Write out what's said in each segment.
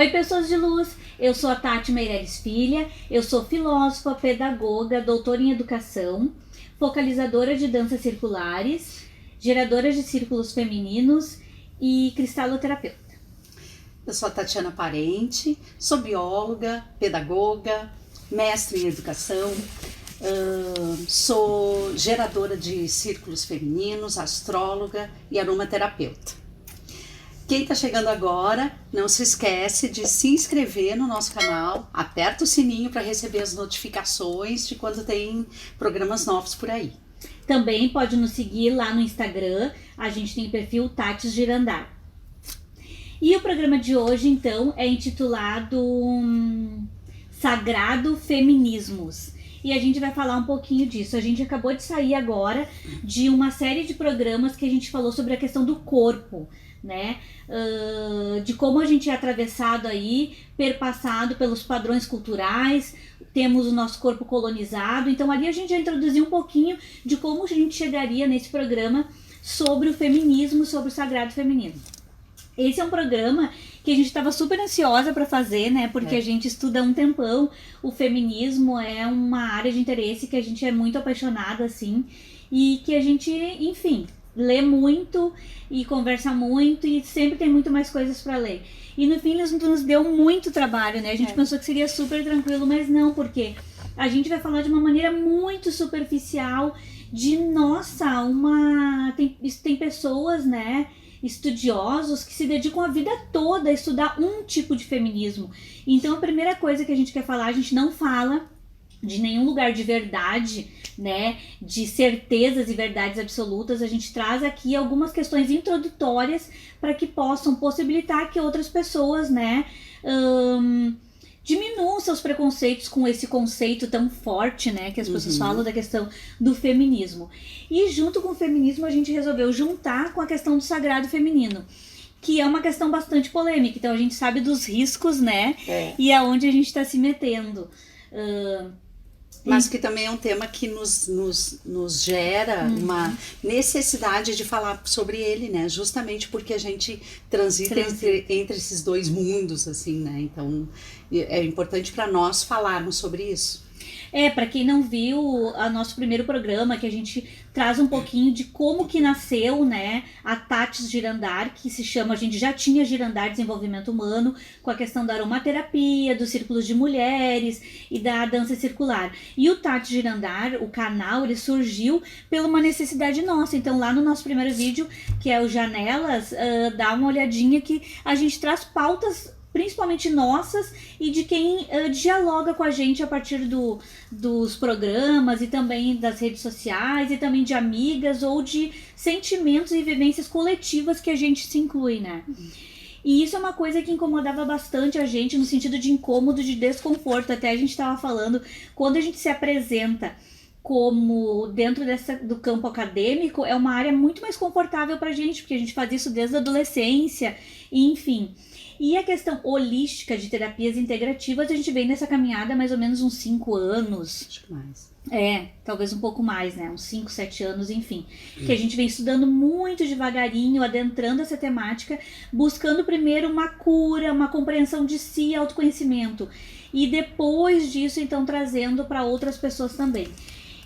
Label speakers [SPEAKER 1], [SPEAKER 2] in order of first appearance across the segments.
[SPEAKER 1] Oi, pessoas de luz, eu sou a Tati Meirelles Filha, eu sou filósofa, pedagoga, doutora em educação, focalizadora de danças circulares, geradora de círculos femininos e cristaloterapeuta.
[SPEAKER 2] Eu sou a Tatiana Parente, sou bióloga, pedagoga, mestre em educação, sou geradora de círculos femininos, astróloga e aromaterapeuta. Quem está chegando agora, não se esquece de se inscrever no nosso canal, aperta o sininho para receber as notificações de quando tem programas novos por aí.
[SPEAKER 1] Também pode nos seguir lá no Instagram, a gente tem o perfil Tati Girandar. E o programa de hoje, então, é intitulado Sagrado Feminismos. E a gente vai falar um pouquinho disso. A gente acabou de sair agora de uma série de programas que a gente falou sobre a questão do corpo, né? De como a gente é atravessado aí, perpassado pelos padrões culturais, temos o nosso corpo colonizado. Então ali a gente já introduziu um pouquinho de como a gente chegaria nesse programa sobre o feminismo, sobre o sagrado feminino. Esse é um programa que a gente estava super ansiosa para fazer, né? Porque a gente estuda há um tempão. O feminismo é uma área de interesse que a gente é muito apaixonada, assim. E que a gente, enfim, lê muito e conversa muito e sempre tem muito mais coisas para ler. E no fim nos deu muito trabalho, né? A gente pensou que seria super tranquilo, mas não, porque a gente vai falar de uma maneira muito superficial de, nossa, tem pessoas, né, estudiosos que se dedicam a vida toda a estudar um tipo de feminismo. Então a primeira coisa que a gente quer falar, a gente não fala de nenhum lugar de verdade, né, de certezas e verdades absolutas. A gente traz aqui algumas questões introdutórias para que possam possibilitar que outras pessoas, né, diminuam seus preconceitos com esse conceito tão forte, né, que as pessoas falam da questão do feminismo. E junto com o feminismo a gente resolveu juntar com a questão do sagrado feminino, que é uma questão bastante polêmica. Então a gente sabe dos riscos, né, e aonde a gente está se metendo.
[SPEAKER 2] Mas que também é um tema que nos gera uma necessidade de falar sobre ele, né? Justamente porque a gente transita entre esses dois mundos, assim, né? Então é importante para nós falarmos sobre isso.
[SPEAKER 1] Para quem não viu o nosso primeiro programa, que a gente traz um pouquinho de como que nasceu, né, a Tati Girandar, que se chama, a gente já tinha Girandar Desenvolvimento Humano, com a questão da aromaterapia, dos círculos de mulheres e da dança circular. E o Tati Girandar, o canal, ele surgiu por uma necessidade nossa. Então lá no nosso primeiro vídeo, que é o Janelas, dá uma olhadinha que a gente traz pautas principalmente nossas e de quem dialoga com a gente a partir dos programas e também das redes sociais e também de amigas ou de sentimentos e vivências coletivas que a gente se inclui, né? E isso é uma coisa que incomodava bastante a gente no sentido de incômodo, de desconforto. Até a gente estava falando, quando a gente se apresenta como dentro do campo acadêmico, é uma área muito mais confortável pra gente, porque a gente faz isso desde a adolescência, e enfim. E a questão holística de terapias integrativas, a gente vem nessa caminhada há mais ou menos uns 5 anos.
[SPEAKER 2] Acho que mais.
[SPEAKER 1] Talvez um pouco mais, né? Uns 5, 7 anos, enfim. Que a gente vem estudando muito devagarinho, adentrando essa temática, buscando primeiro uma cura, uma compreensão de si, autoconhecimento. E depois disso, então, trazendo para outras pessoas também.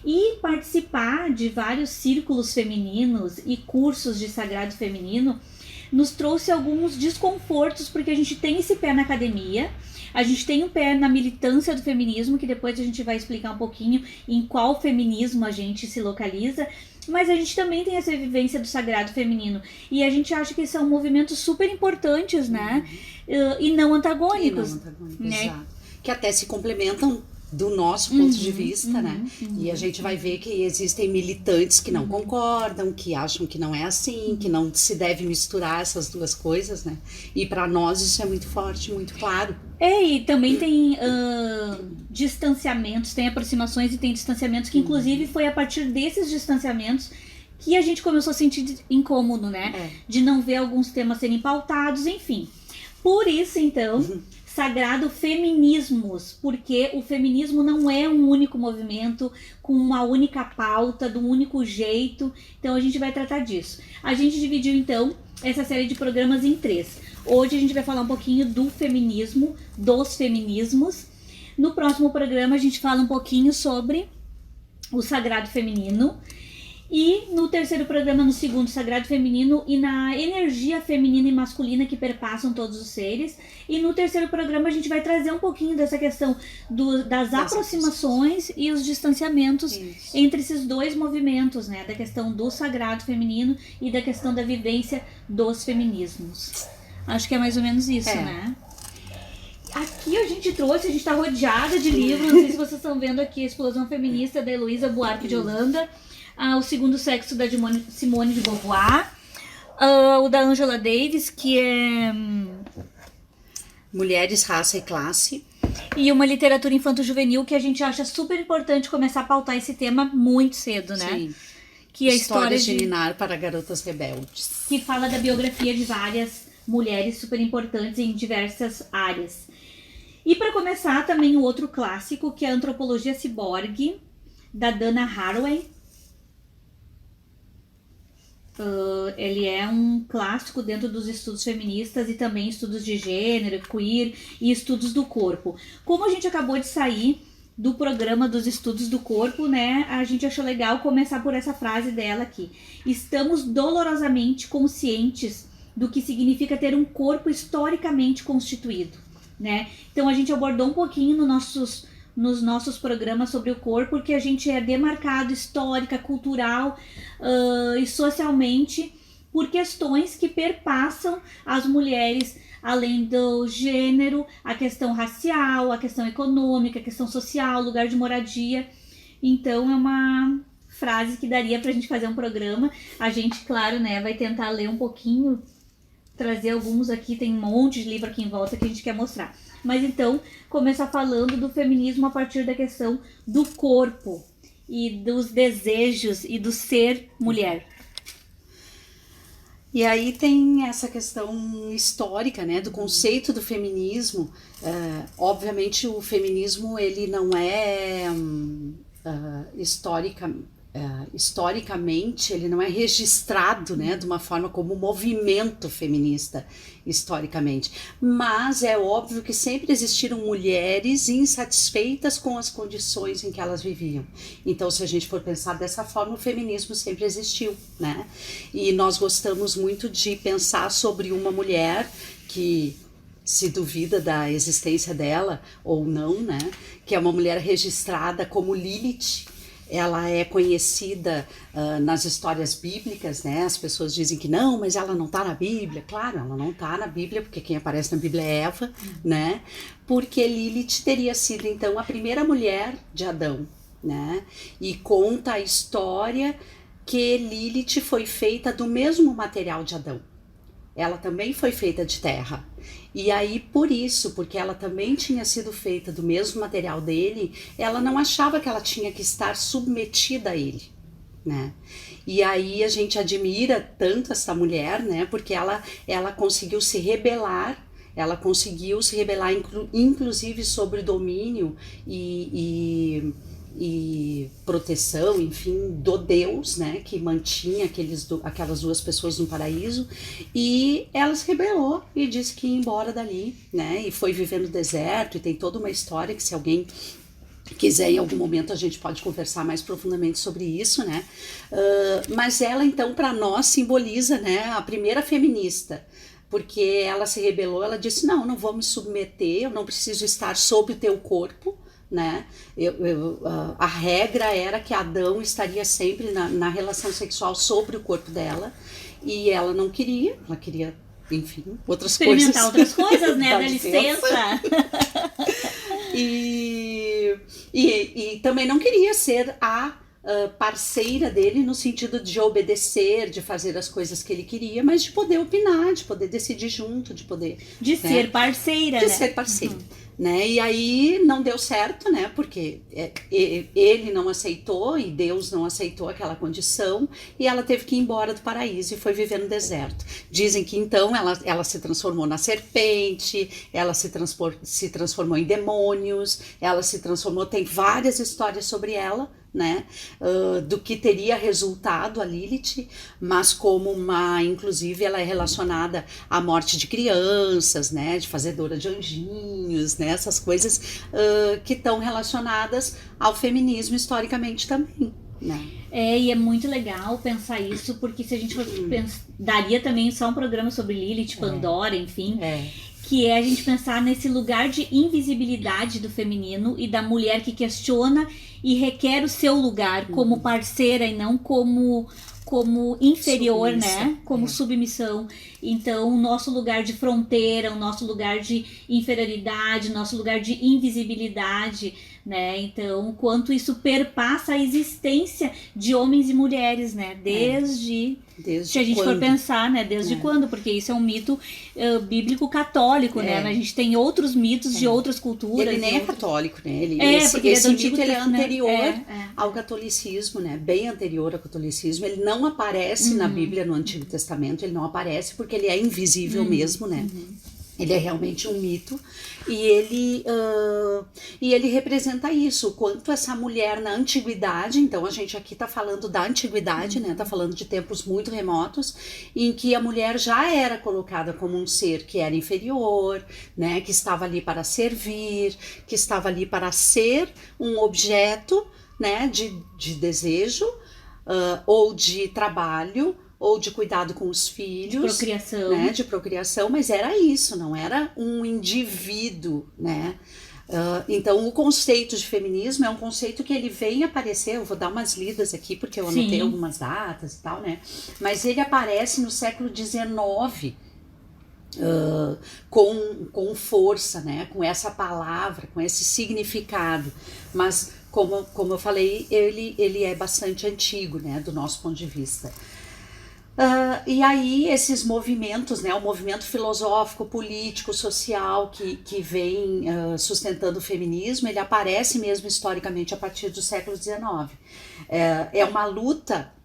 [SPEAKER 1] E participar de vários círculos femininos e cursos de sagrado feminino nos trouxe alguns desconfortos, porque a gente tem esse pé na academia, a gente tem um pé na militância do feminismo, que depois a gente vai explicar um pouquinho em qual feminismo a gente se localiza, mas a gente também tem essa vivência do sagrado feminino, e a gente acha que são movimentos super importantes, né, e não antagônicos.
[SPEAKER 2] Né? Exato. Que até se complementam do nosso ponto de vista, né? E a gente vai ver que existem militantes que não concordam, que acham que não é assim, que não se deve misturar essas duas coisas, né? E para nós isso é muito forte, muito claro.
[SPEAKER 1] E também tem distanciamentos, tem aproximações e tem distanciamentos, que inclusive foi a partir desses distanciamentos que a gente começou a sentir incômodo, né? De não ver alguns temas serem pautados, enfim. Por isso, então, Sagrado Feminismos, porque o feminismo não é um único movimento com uma única pauta, de um único jeito, então a gente vai tratar disso. A gente dividiu então essa série de programas em 3. Hoje a gente vai falar um pouquinho do feminismo, dos feminismos. No próximo programa a gente fala um pouquinho sobre o sagrado feminino. E no terceiro programa, no segundo, sagrado feminino e na energia feminina e masculina que perpassam todos os seres. E no terceiro programa a gente vai trazer um pouquinho dessa questão das aproximações e os distanciamentos entre esses dois movimentos, né? Da questão do sagrado feminino e da questão da vivência dos feminismos. Acho que é mais ou menos isso, né? Aqui a gente está rodeada de livros, não sei se vocês estão vendo aqui, a Explosão Feminista da Heloísa Buarque de Holanda, O Segundo Sexo da Simone de Beauvoir, o da Angela Davis, que é
[SPEAKER 2] Mulheres, Raça e Classe,
[SPEAKER 1] e uma literatura infanto-juvenil que a gente acha super importante começar a pautar esse tema muito cedo, né?
[SPEAKER 2] Sim.
[SPEAKER 1] Que é a
[SPEAKER 2] História de Ninar para Garotas Rebeldes,
[SPEAKER 1] que fala da biografia de várias mulheres super importantes em diversas áreas. E para começar também o outro clássico, que é a Antropologia Ciborgue, da Dana Haraway. Ele é um clássico dentro dos estudos feministas e também estudos de gênero, queer e estudos do corpo. Como a gente acabou de sair do programa dos estudos do corpo, né, a gente achou legal começar por essa frase dela aqui. Estamos dolorosamente conscientes do que significa ter um corpo historicamente constituído, né? Então a gente abordou um pouquinho nos nossos programas sobre o corpo, porque a gente é demarcado histórica, cultural e socialmente por questões que perpassam as mulheres, além do gênero, a questão racial, a questão econômica, a questão social, lugar de moradia. Então é uma frase que daria pra gente fazer um programa. A gente, claro, né, vai tentar ler um pouquinho, trazer alguns aqui, tem um monte de livro aqui em volta que a gente quer mostrar. Mas então, começar falando do feminismo a partir da questão do corpo e dos desejos e do ser mulher.
[SPEAKER 2] E aí tem essa questão histórica, né, do conceito do feminismo. Obviamente o feminismo ele não é historicamente ele não é registrado, né, de uma forma como movimento feminista historicamente, mas é óbvio que sempre existiram mulheres insatisfeitas com as condições em que elas viviam. Então, se a gente for pensar dessa forma, o feminismo sempre existiu, né? E nós gostamos muito de pensar sobre uma mulher que se duvida da existência dela ou não, né? Que é uma mulher registrada como Lilith. Ela é conhecida nas histórias bíblicas, né? As pessoas dizem que não, mas ela não está na Bíblia. Claro, ela não está na Bíblia, porque quem aparece na Bíblia é Eva, né? Porque Lilith teria sido, então, a primeira mulher de Adão, né? E conta a história que Lilith foi feita do mesmo material de Adão. Ela também foi feita de terra. E aí, por isso, porque ela também tinha sido feita do mesmo material dele, ela não achava que ela tinha que estar submetida a ele, né? E aí a gente admira tanto essa mulher, né? Porque ela conseguiu se rebelar, inclusive sobre domínio e proteção, enfim, do Deus, né, que mantinha aquelas duas pessoas no paraíso, e ela se rebelou e disse que ia embora dali, né, e foi viver no deserto, e tem toda uma história que se alguém quiser em algum momento a gente pode conversar mais profundamente sobre isso, né, mas ela então para nós simboliza, né, a primeira feminista, porque ela se rebelou, ela disse, não vou me submeter, eu não preciso estar sob o teu corpo, né? A regra era que Adão estaria sempre na relação sexual sobre o corpo dela, e ela não queria, ela queria, enfim,
[SPEAKER 1] experimentar outras coisas, né? Dá licença.
[SPEAKER 2] E também não queria ser a parceira dele no sentido de obedecer, de fazer as coisas que ele queria, mas de poder opinar, de poder decidir junto, de poder...
[SPEAKER 1] De ser parceira,
[SPEAKER 2] de
[SPEAKER 1] né?
[SPEAKER 2] ser parceira. né? E aí não deu certo, né? Porque ele não aceitou e Deus não aceitou aquela condição e ela teve que ir embora do paraíso e foi viver no deserto. Dizem que então ela se transformou na serpente, ela se transformou em demônios, ela se transformou, tem várias histórias sobre ela, né, do que teria resultado a Lilith, mas como inclusive ela é relacionada à morte de crianças, né, de fazedora de anjinhos, né, essas coisas que estão relacionadas ao feminismo historicamente também, né.
[SPEAKER 1] E é muito legal pensar isso, porque se a gente for daria também só um programa sobre Lilith, Pandora, enfim, que é a gente pensar nesse lugar de invisibilidade do feminino e da mulher que questiona e requer o seu lugar como parceira e não como inferior, né? Como submissão. Então, o nosso lugar de fronteira, o nosso lugar de inferioridade, o nosso lugar de invisibilidade, né? Então, o quanto isso perpassa a existência de homens e mulheres, né? Desde se a gente for pensar, né? Desde quando? Porque isso é um mito bíblico católico, né? A gente tem outros mitos de outras culturas.
[SPEAKER 2] Ele nem é católico, né?
[SPEAKER 1] Esse
[SPEAKER 2] mito ele é anterior ao catolicismo, né? Bem anterior ao catolicismo. Ele não aparece na Bíblia, no Antigo Testamento, ele não aparece porque ele é invisível mesmo, né? Ele é realmente um mito e ele representa isso, o quanto essa mulher na antiguidade, então a gente aqui está falando da antiguidade, né? Tá falando de tempos muito remotos, em que a mulher já era colocada como um ser que era inferior, né? Que estava ali para servir, que estava ali para ser um objeto, né? De desejo ou de trabalho, ou de cuidado com os filhos, de
[SPEAKER 1] procriação,
[SPEAKER 2] né, de procriação, mas era isso, não era um indivíduo, né? Então o conceito de feminismo é um conceito que ele vem aparecer, eu vou dar umas lidas aqui porque eu anotei algumas datas e tal, né? Mas ele aparece no século XIX com força, né? Com essa palavra, com esse significado, mas como eu falei, ele é bastante antigo, né? Do nosso ponto de vista. E aí esses movimentos, né, o movimento filosófico, político, social que vem sustentando o feminismo, ele aparece mesmo historicamente a partir do século XIX.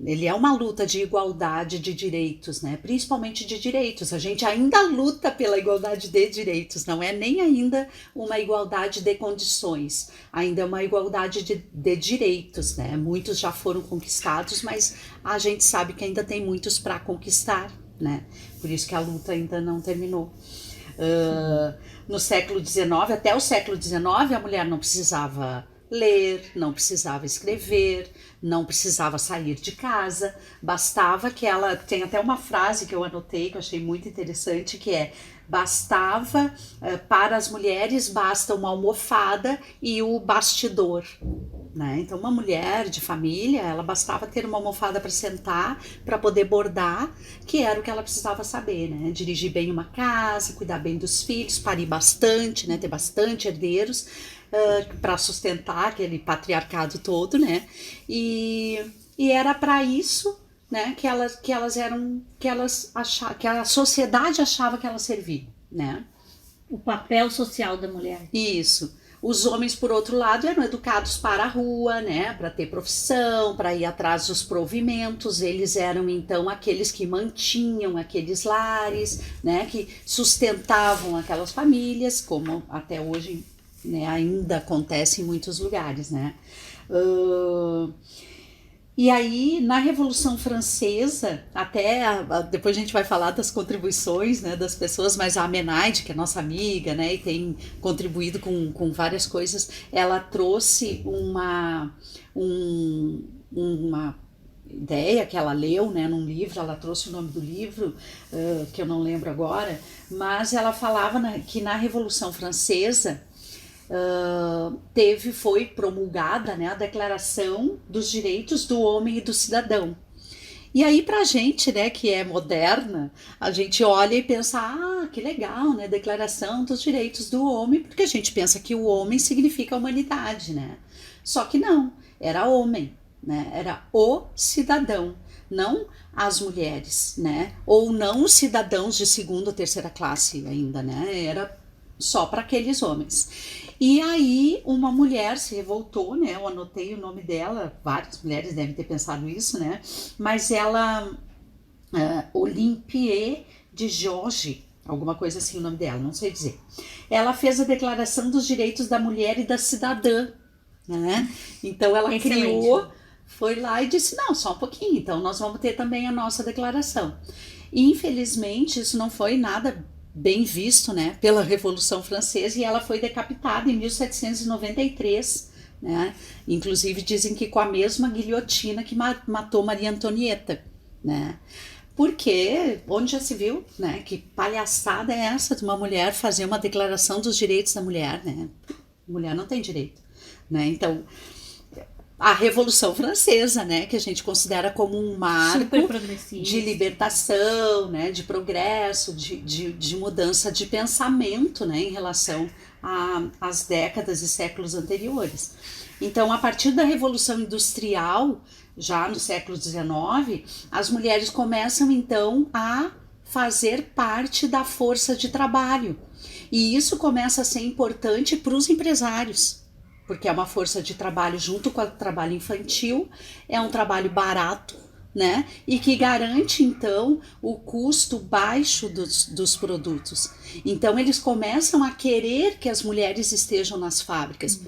[SPEAKER 2] Ele é uma luta de igualdade de direitos, né, principalmente de direitos. A gente ainda luta pela igualdade de direitos, não é nem ainda uma igualdade de condições, ainda é uma igualdade de direitos, né. Muitos já foram conquistados, mas a gente sabe que ainda tem muitos para conquistar, né? Por isso que a luta ainda não terminou. No século XIX, até o século XIX, a mulher não precisava ler, não precisava escrever, não precisava sair de casa, bastava que ela... Tem até uma frase que eu anotei, que eu achei muito interessante, que é: bastava, para as mulheres, basta uma almofada e o bastidor. Né? Então uma mulher de família, ela bastava ter uma almofada para sentar, para poder bordar, que era o que ela precisava saber, né? Dirigir bem uma casa, cuidar bem dos filhos, parir bastante, né? Ter bastante herdeiros para sustentar aquele patriarcado todo, né? E era para isso, né? Que a sociedade achava que ela servia, né?
[SPEAKER 1] O papel social da mulher.
[SPEAKER 2] Isso. Os homens, por outro lado, eram educados para a rua, né, para ter profissão, para ir atrás dos provimentos. Eles eram, então, aqueles que mantinham aqueles lares, né, que sustentavam aquelas famílias, como até hoje, né, ainda acontece em muitos lugares, né. E aí, na Revolução Francesa, até depois a gente vai falar das contribuições, né, das pessoas, mas a Menaide, que é nossa amiga, né, e tem contribuído com várias coisas, ela trouxe uma ideia que ela leu, né, num livro. Ela trouxe o nome do livro, que eu não lembro agora, mas ela falava que na Revolução Francesa foi promulgada, né, a Declaração dos Direitos do Homem e do Cidadão. E aí pra gente, né, que é moderna, a gente olha e pensa, que legal, né, Declaração dos Direitos do Homem, porque a gente pensa que o homem significa a humanidade, né? Só que não, era homem, né? Era o cidadão, não as mulheres, né? Ou não os cidadãos de segunda ou terceira classe ainda, né? Era só para aqueles homens. E aí uma mulher se revoltou, né? Eu anotei o nome dela, várias mulheres devem ter pensado isso, né? Mas ela, Olympie de Jorge, alguma coisa assim o nome dela, não sei dizer. Ela fez a Declaração dos Direitos da Mulher e da Cidadã, né? Então ela criou, foi lá e disse, não, só um pouquinho, então nós vamos ter também a nossa declaração. E, infelizmente, isso não foi nada bem visto, né, pela Revolução Francesa, e ela foi decapitada em 1793, né? Inclusive dizem que com a mesma guilhotina que matou Maria Antonieta, né? Porque onde já se viu, né, que palhaçada é essa de uma mulher fazer uma declaração dos direitos da mulher, né? Mulher não tem direito, né? Então, a Revolução Francesa, né, que a gente considera como um marco de libertação, né, de progresso, de mudança de pensamento, né, em relação às décadas e séculos anteriores. Então, a partir da Revolução Industrial, já no século XIX, as mulheres começam então a fazer parte da força de trabalho. E isso começa a ser importante para os empresários, porque é uma força de trabalho junto com o trabalho infantil, é um trabalho barato, né? E que garante, então, o custo baixo dos produtos. Então, eles começam a querer que as mulheres estejam nas fábricas.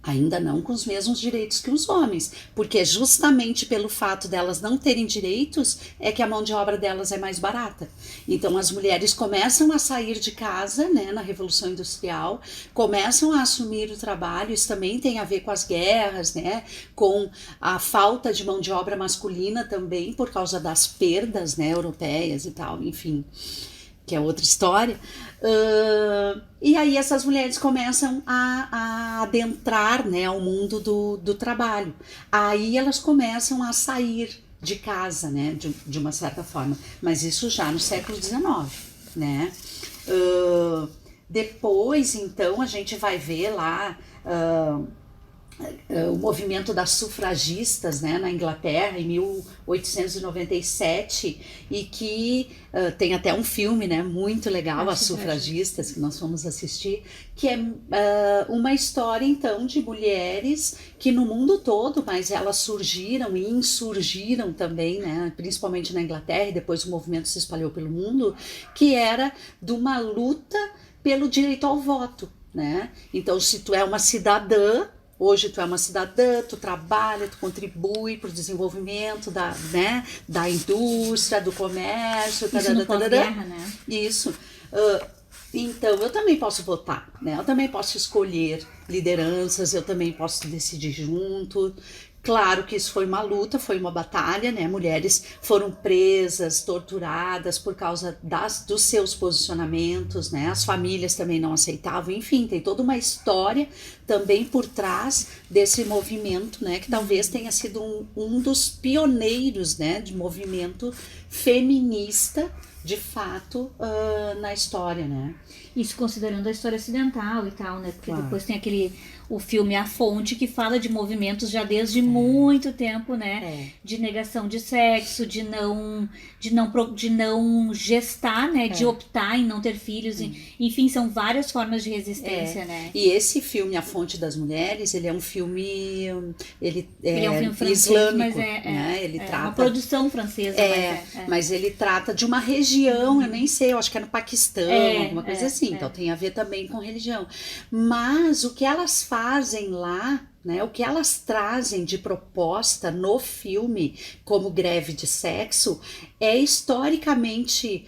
[SPEAKER 2] Ainda não com os mesmos direitos que os homens, porque é justamente pelo fato delas não terem direitos é que a mão de obra delas é mais barata. Então as mulheres começam a sair de casa, né, na Revolução Industrial, começam a assumir o trabalho. Isso também tem a ver com as guerras, né, com a falta de mão de obra masculina também, por causa das perdas, né, europeias e tal, enfim, que é outra história. E aí essas mulheres começam a adentrar, né, ao mundo do trabalho. Aí elas começam a sair de casa, né, de uma certa forma. Mas isso já no século XIX, né? Depois, então, a gente vai ver lá o movimento das sufragistas, né, na Inglaterra em 1897, e que tem até um filme, né, muito legal, As Sufragistas, que nós fomos assistir, que é uma história então de mulheres que no mundo todo, mas elas surgiram e insurgiram também, né, principalmente na Inglaterra, e depois o movimento se espalhou pelo mundo, que era de uma luta pelo direito ao voto, né? Então, se tu é uma cidadã, hoje tu é uma cidadã, tu trabalha, tu contribui para o desenvolvimento da indústria, do comércio,
[SPEAKER 1] isso no pós-guerra, né?
[SPEAKER 2] Isso. Então, eu também posso votar, né? Eu também posso escolher lideranças, eu também posso decidir junto. Claro que isso foi uma luta, foi uma batalha, né? Mulheres foram presas, torturadas por causa dos seus posicionamentos, né? As famílias também não aceitavam, enfim, tem toda uma história também por trás desse movimento, né? Que talvez tenha sido um dos pioneiros, né? De movimento feminista, de fato, na história, né?
[SPEAKER 1] Isso considerando a história ocidental e tal, né? Porque depois tem o filme A Fonte, que fala de movimentos já desde muito tempo, né? De negação de sexo, de não gestar, né? De optar em não ter filhos. Enfim, são várias formas de resistência, né?
[SPEAKER 2] E esse filme, A Fonte das Mulheres, ele é um filme, ele é um filme francês, islâmico, né? Ele trata
[SPEAKER 1] uma produção francesa.
[SPEAKER 2] Mas ele trata de uma região, eu nem sei, eu acho que é no Paquistão, alguma coisa assim. Então tem a ver também com religião. Mas o que elas fazem lá, né, o que elas trazem de proposta no filme como greve de sexo é historicamente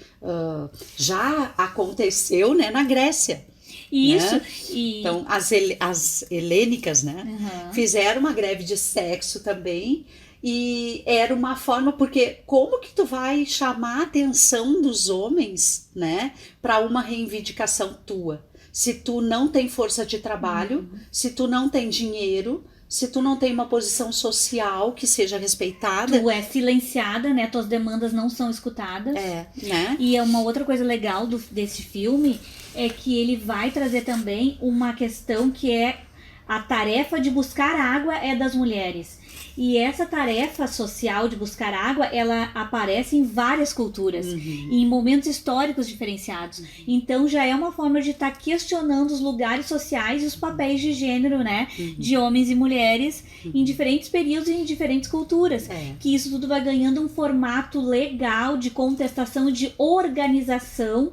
[SPEAKER 2] já aconteceu, né, na Grécia.
[SPEAKER 1] Isso.
[SPEAKER 2] Né? Então as helênicas, né, fizeram uma greve de sexo também. E era uma forma, porque como que tu vai chamar a atenção dos homens, né, para uma reivindicação tua? Se tu não tem força de trabalho, se tu não tem dinheiro, se tu não tem uma posição social que seja respeitada.
[SPEAKER 1] Tu é silenciada, né, tuas demandas não são escutadas.
[SPEAKER 2] Né?
[SPEAKER 1] E é uma outra coisa legal desse filme é que ele vai trazer também uma questão que é a tarefa de buscar água é das mulheres. E essa tarefa social de buscar água, ela aparece em várias culturas, e em momentos históricos diferenciados. Então já é uma forma de estar questionando os lugares sociais e os papéis de gênero, né, de homens e mulheres em diferentes períodos e em diferentes culturas. Que isso tudo vai ganhando um formato legal de contestação, de organização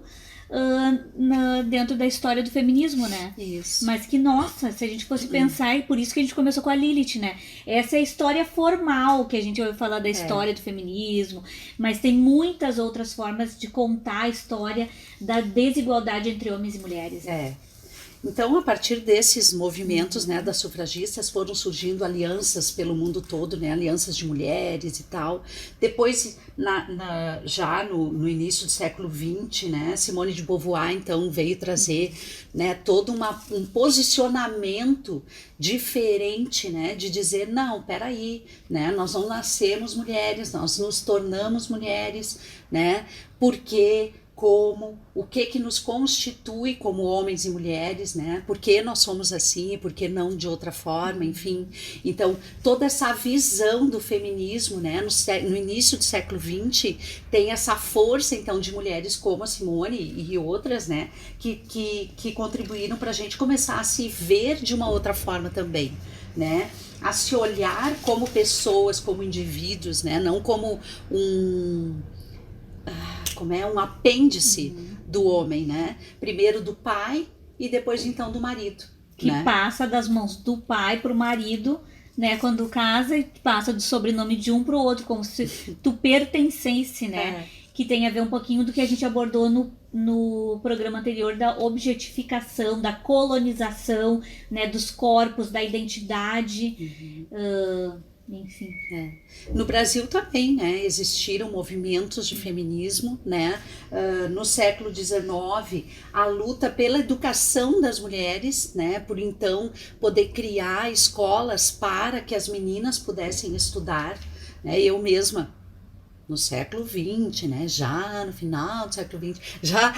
[SPEAKER 1] dentro da história do feminismo, né?
[SPEAKER 2] Isso.
[SPEAKER 1] Mas que, nossa, se a gente fosse pensar, e por isso que a gente começou com a Lilith, né? Essa é a história formal que a gente vai falar da história do feminismo, mas tem muitas outras formas de contar a história da desigualdade entre homens e mulheres.
[SPEAKER 2] Então, a partir desses movimentos, né, das sufragistas, foram surgindo alianças pelo mundo todo, né, alianças de mulheres e tal. Depois, já no início do século XX, né, Simone de Beauvoir, então, veio trazer, né, todo um posicionamento diferente, né, de dizer, não, peraí, né, nós não nascemos mulheres, nós nos tornamos mulheres, né, porque... o que nos constitui como homens e mulheres, né? Por que nós somos assim, por que não de outra forma, enfim. Então, toda essa visão do feminismo, né? No início do século XX, tem essa força, então, de mulheres como a Simone e outras, né? Que contribuíram para a gente começar a se ver de uma outra forma também, né? A se olhar como pessoas, como indivíduos, né? Não como um apêndice do homem, né? Primeiro do pai e depois então do marido.
[SPEAKER 1] Que
[SPEAKER 2] né?
[SPEAKER 1] passa das mãos do pai pro marido, né? Quando casa, e passa do sobrenome de um pro outro, como se tu pertencesse, né? Que tem a ver um pouquinho do que a gente abordou no programa anterior da objetificação, da colonização, né? Dos corpos, da identidade, enfim.
[SPEAKER 2] No Brasil também, né, existiram movimentos de feminismo, né, no século XIX, a luta pela educação das mulheres, né, por então poder criar escolas para que as meninas pudessem estudar, né, eu mesma no século XX, né, já no final do século XX, já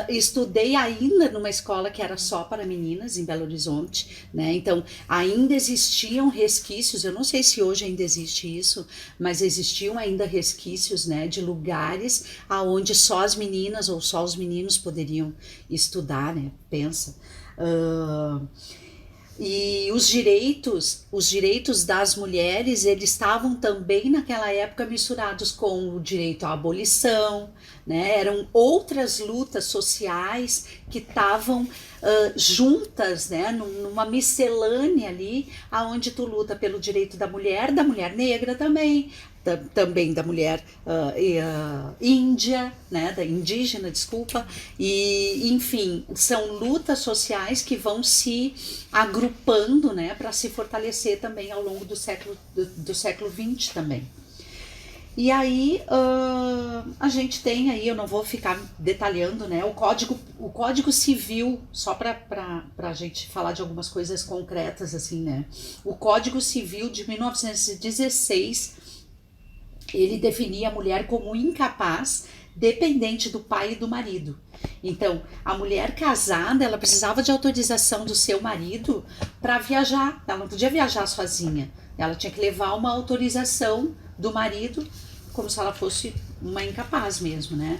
[SPEAKER 2] estudei ainda numa escola que era só para meninas em Belo Horizonte, né, então ainda existiam resquícios, eu não sei se hoje ainda existe isso, mas existiam ainda resquícios, né, de lugares aonde só as meninas ou só os meninos poderiam estudar, né, pensa. E os direitos das mulheres, eles estavam também naquela época misturados com o direito à abolição, né? Eram outras lutas sociais que estavam juntas, né? Numa miscelânea ali, aonde tu luta pelo direito da mulher negra também da mulher índia, né, da indígena, desculpa, e enfim, são lutas sociais que vão se agrupando, né, para se fortalecer também ao longo do século XX também. E aí a gente tem aí, eu não vou ficar detalhando, né, o Código Civil, só para a gente falar de algumas coisas concretas assim, né, o Código Civil de 1916, ele definia a mulher como incapaz, dependente do pai e do marido. Então, a mulher casada, ela precisava de autorização do seu marido para viajar. Ela não podia viajar sozinha. Ela tinha que levar uma autorização do marido, como se ela fosse uma incapaz mesmo, né?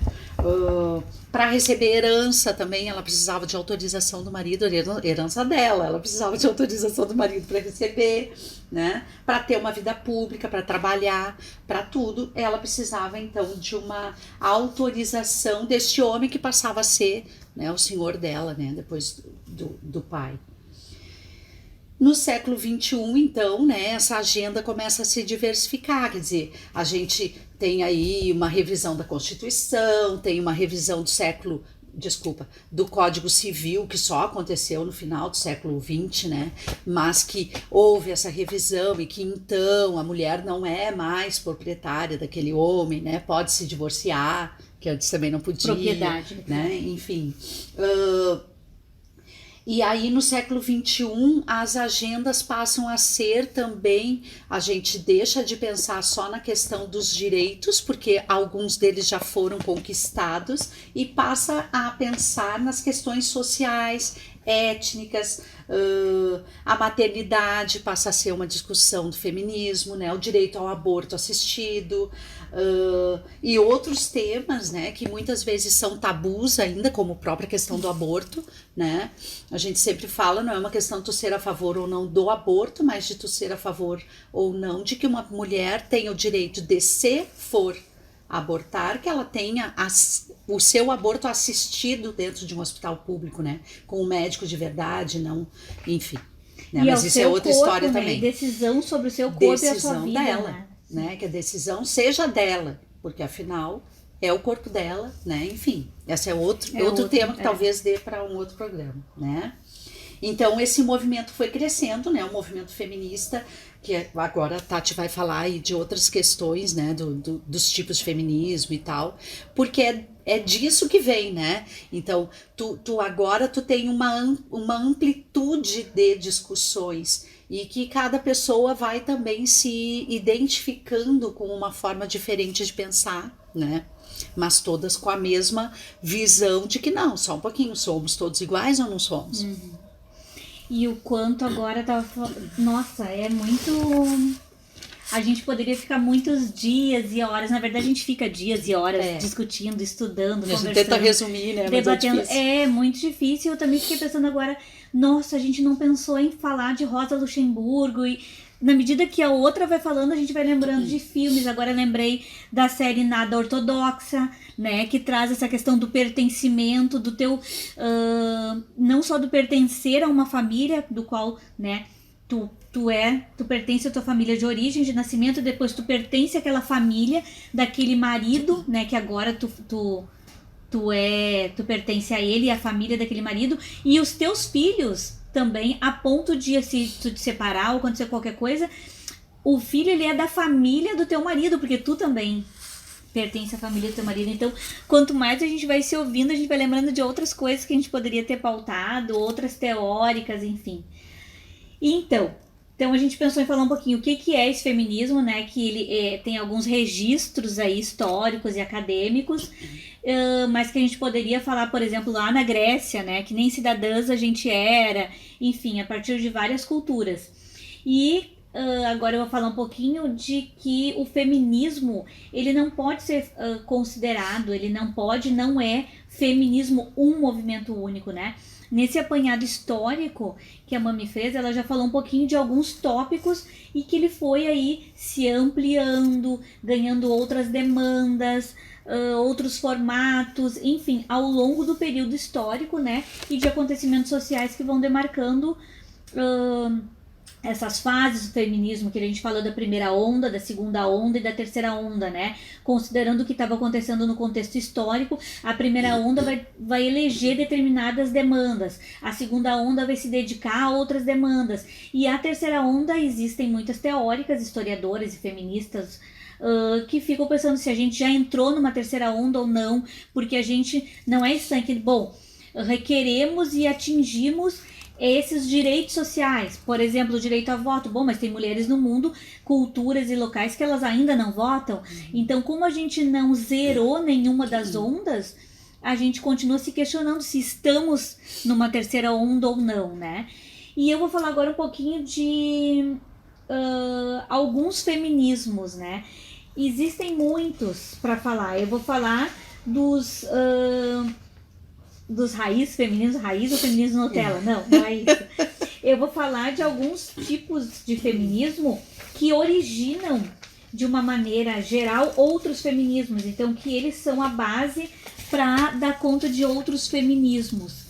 [SPEAKER 2] Para receber herança também, ela precisava de autorização do marido, herança dela, ela precisava de autorização do marido para receber, né? Para ter uma vida pública, para trabalhar, para tudo, ela precisava então de uma autorização deste homem que passava a ser, né, o senhor dela, né? Depois do pai. No século XXI, então, né, essa agenda começa a se diversificar, quer dizer, a gente tem aí uma revisão da Constituição, tem uma revisão do Código Civil, que só aconteceu no final do século XX, né, mas que houve essa revisão e que então a mulher não é mais proprietária daquele homem, né, pode se divorciar, que antes também não podia.
[SPEAKER 1] Propriedade.
[SPEAKER 2] Né, enfim. E aí no século XXI as agendas passam a ser também, a gente deixa de pensar só na questão dos direitos, porque alguns deles já foram conquistados, e passa a pensar nas questões sociais, étnicas, a maternidade passa a ser uma discussão do feminismo, né? O direito ao aborto assistido, e outros temas, né, que muitas vezes são tabus ainda, como a própria questão do aborto, né? A gente sempre fala, não é uma questão de tu ser a favor ou não do aborto, mas de tu ser a favor ou não de que uma mulher tenha o direito de, se for abortar, que ela tenha o seu aborto assistido dentro de um hospital público, né? Com um médico de verdade, não, enfim. Né? Mas isso é outra
[SPEAKER 1] corpo,
[SPEAKER 2] história
[SPEAKER 1] né?
[SPEAKER 2] também.
[SPEAKER 1] Decisão sobre o seu corpo
[SPEAKER 2] decisão
[SPEAKER 1] e a sua vida,
[SPEAKER 2] dela, né? Que a decisão seja dela, porque afinal é o corpo dela, né? Enfim, esse é outro tema que talvez dê para um outro programa, né? Então esse movimento foi crescendo, né? O movimento feminista, que agora a Tati vai falar aí de outras questões, né? Dos tipos de feminismo e tal, porque é disso que vem, né? Então tu agora tem uma amplitude de discussões e que cada pessoa vai também se identificando com uma forma diferente de pensar, né? Mas todas com a mesma visão de que não, só um pouquinho, somos todos iguais ou não somos?
[SPEAKER 1] E o quanto agora tava falando, nossa, é muito... A gente poderia ficar muitos dias e horas, na verdade a gente fica dias e horas discutindo, estudando, conversando. A gente tenta
[SPEAKER 2] resumir, né?
[SPEAKER 1] Debatendo.
[SPEAKER 2] Mas é
[SPEAKER 1] muito difícil. Eu também fiquei pensando agora, nossa, a gente não pensou em falar de Rosa Luxemburgo e na medida que a outra vai falando, a gente vai lembrando de filmes. Agora eu lembrei da série Nada Ortodoxa, né, que traz essa questão do pertencimento, do teu, não só do pertencer a uma família, do qual, né, tu pertence à tua família de origem, de nascimento, depois tu pertence àquela família daquele marido, né, que agora tu pertence a ele e à família daquele marido, e os teus filhos também, a ponto de se tu te separar ou acontecer qualquer coisa, o filho ele é da família do teu marido, porque tu também pertence à família do teu marido. Então, quanto mais a gente vai se ouvindo, a gente vai lembrando de outras coisas que a gente poderia ter pautado, outras teóricas, enfim. Então a gente pensou em falar um pouquinho o que é esse feminismo, né? Que ele tem alguns registros aí históricos e acadêmicos, mas que a gente poderia falar, por exemplo, lá na Grécia, né? Que nem cidadãs a gente era, enfim, a partir de várias culturas. E agora eu vou falar um pouquinho de que o feminismo, ele não pode ser considerado, não é feminismo um movimento único, né? Nesse apanhado histórico que a Mami fez, ela já falou um pouquinho de alguns tópicos e que ele foi aí se ampliando, ganhando outras demandas, outros formatos, enfim, ao longo do período histórico, né? E de acontecimentos sociais que vão demarcando essas fases do feminismo, que a gente falou da primeira onda, da segunda onda e da terceira onda, né? Considerando o que estava acontecendo no contexto histórico, a primeira onda vai eleger determinadas demandas, a segunda onda vai se dedicar a outras demandas, e a terceira onda existem muitas teóricas, historiadoras e feministas que ficam pensando se a gente já entrou numa terceira onda ou não, porque a gente não é estanque. Bom, requeremos e atingimos esses direitos sociais, por exemplo, o direito ao voto. Bom, mas tem mulheres no mundo, culturas e locais que elas ainda não votam. Então, como a gente não zerou nenhuma das ondas, a gente continua se questionando se estamos numa terceira onda ou não, né? E eu vou falar agora um pouquinho de alguns feminismos, né? Existem muitos para falar. Eu vou falar dos raiz, feminismo raiz ou feminismo Nutella. Não é isso. Eu vou falar de alguns tipos de feminismo que originam, de uma maneira geral, outros feminismos. Então, que eles são a base para dar conta de outros feminismos.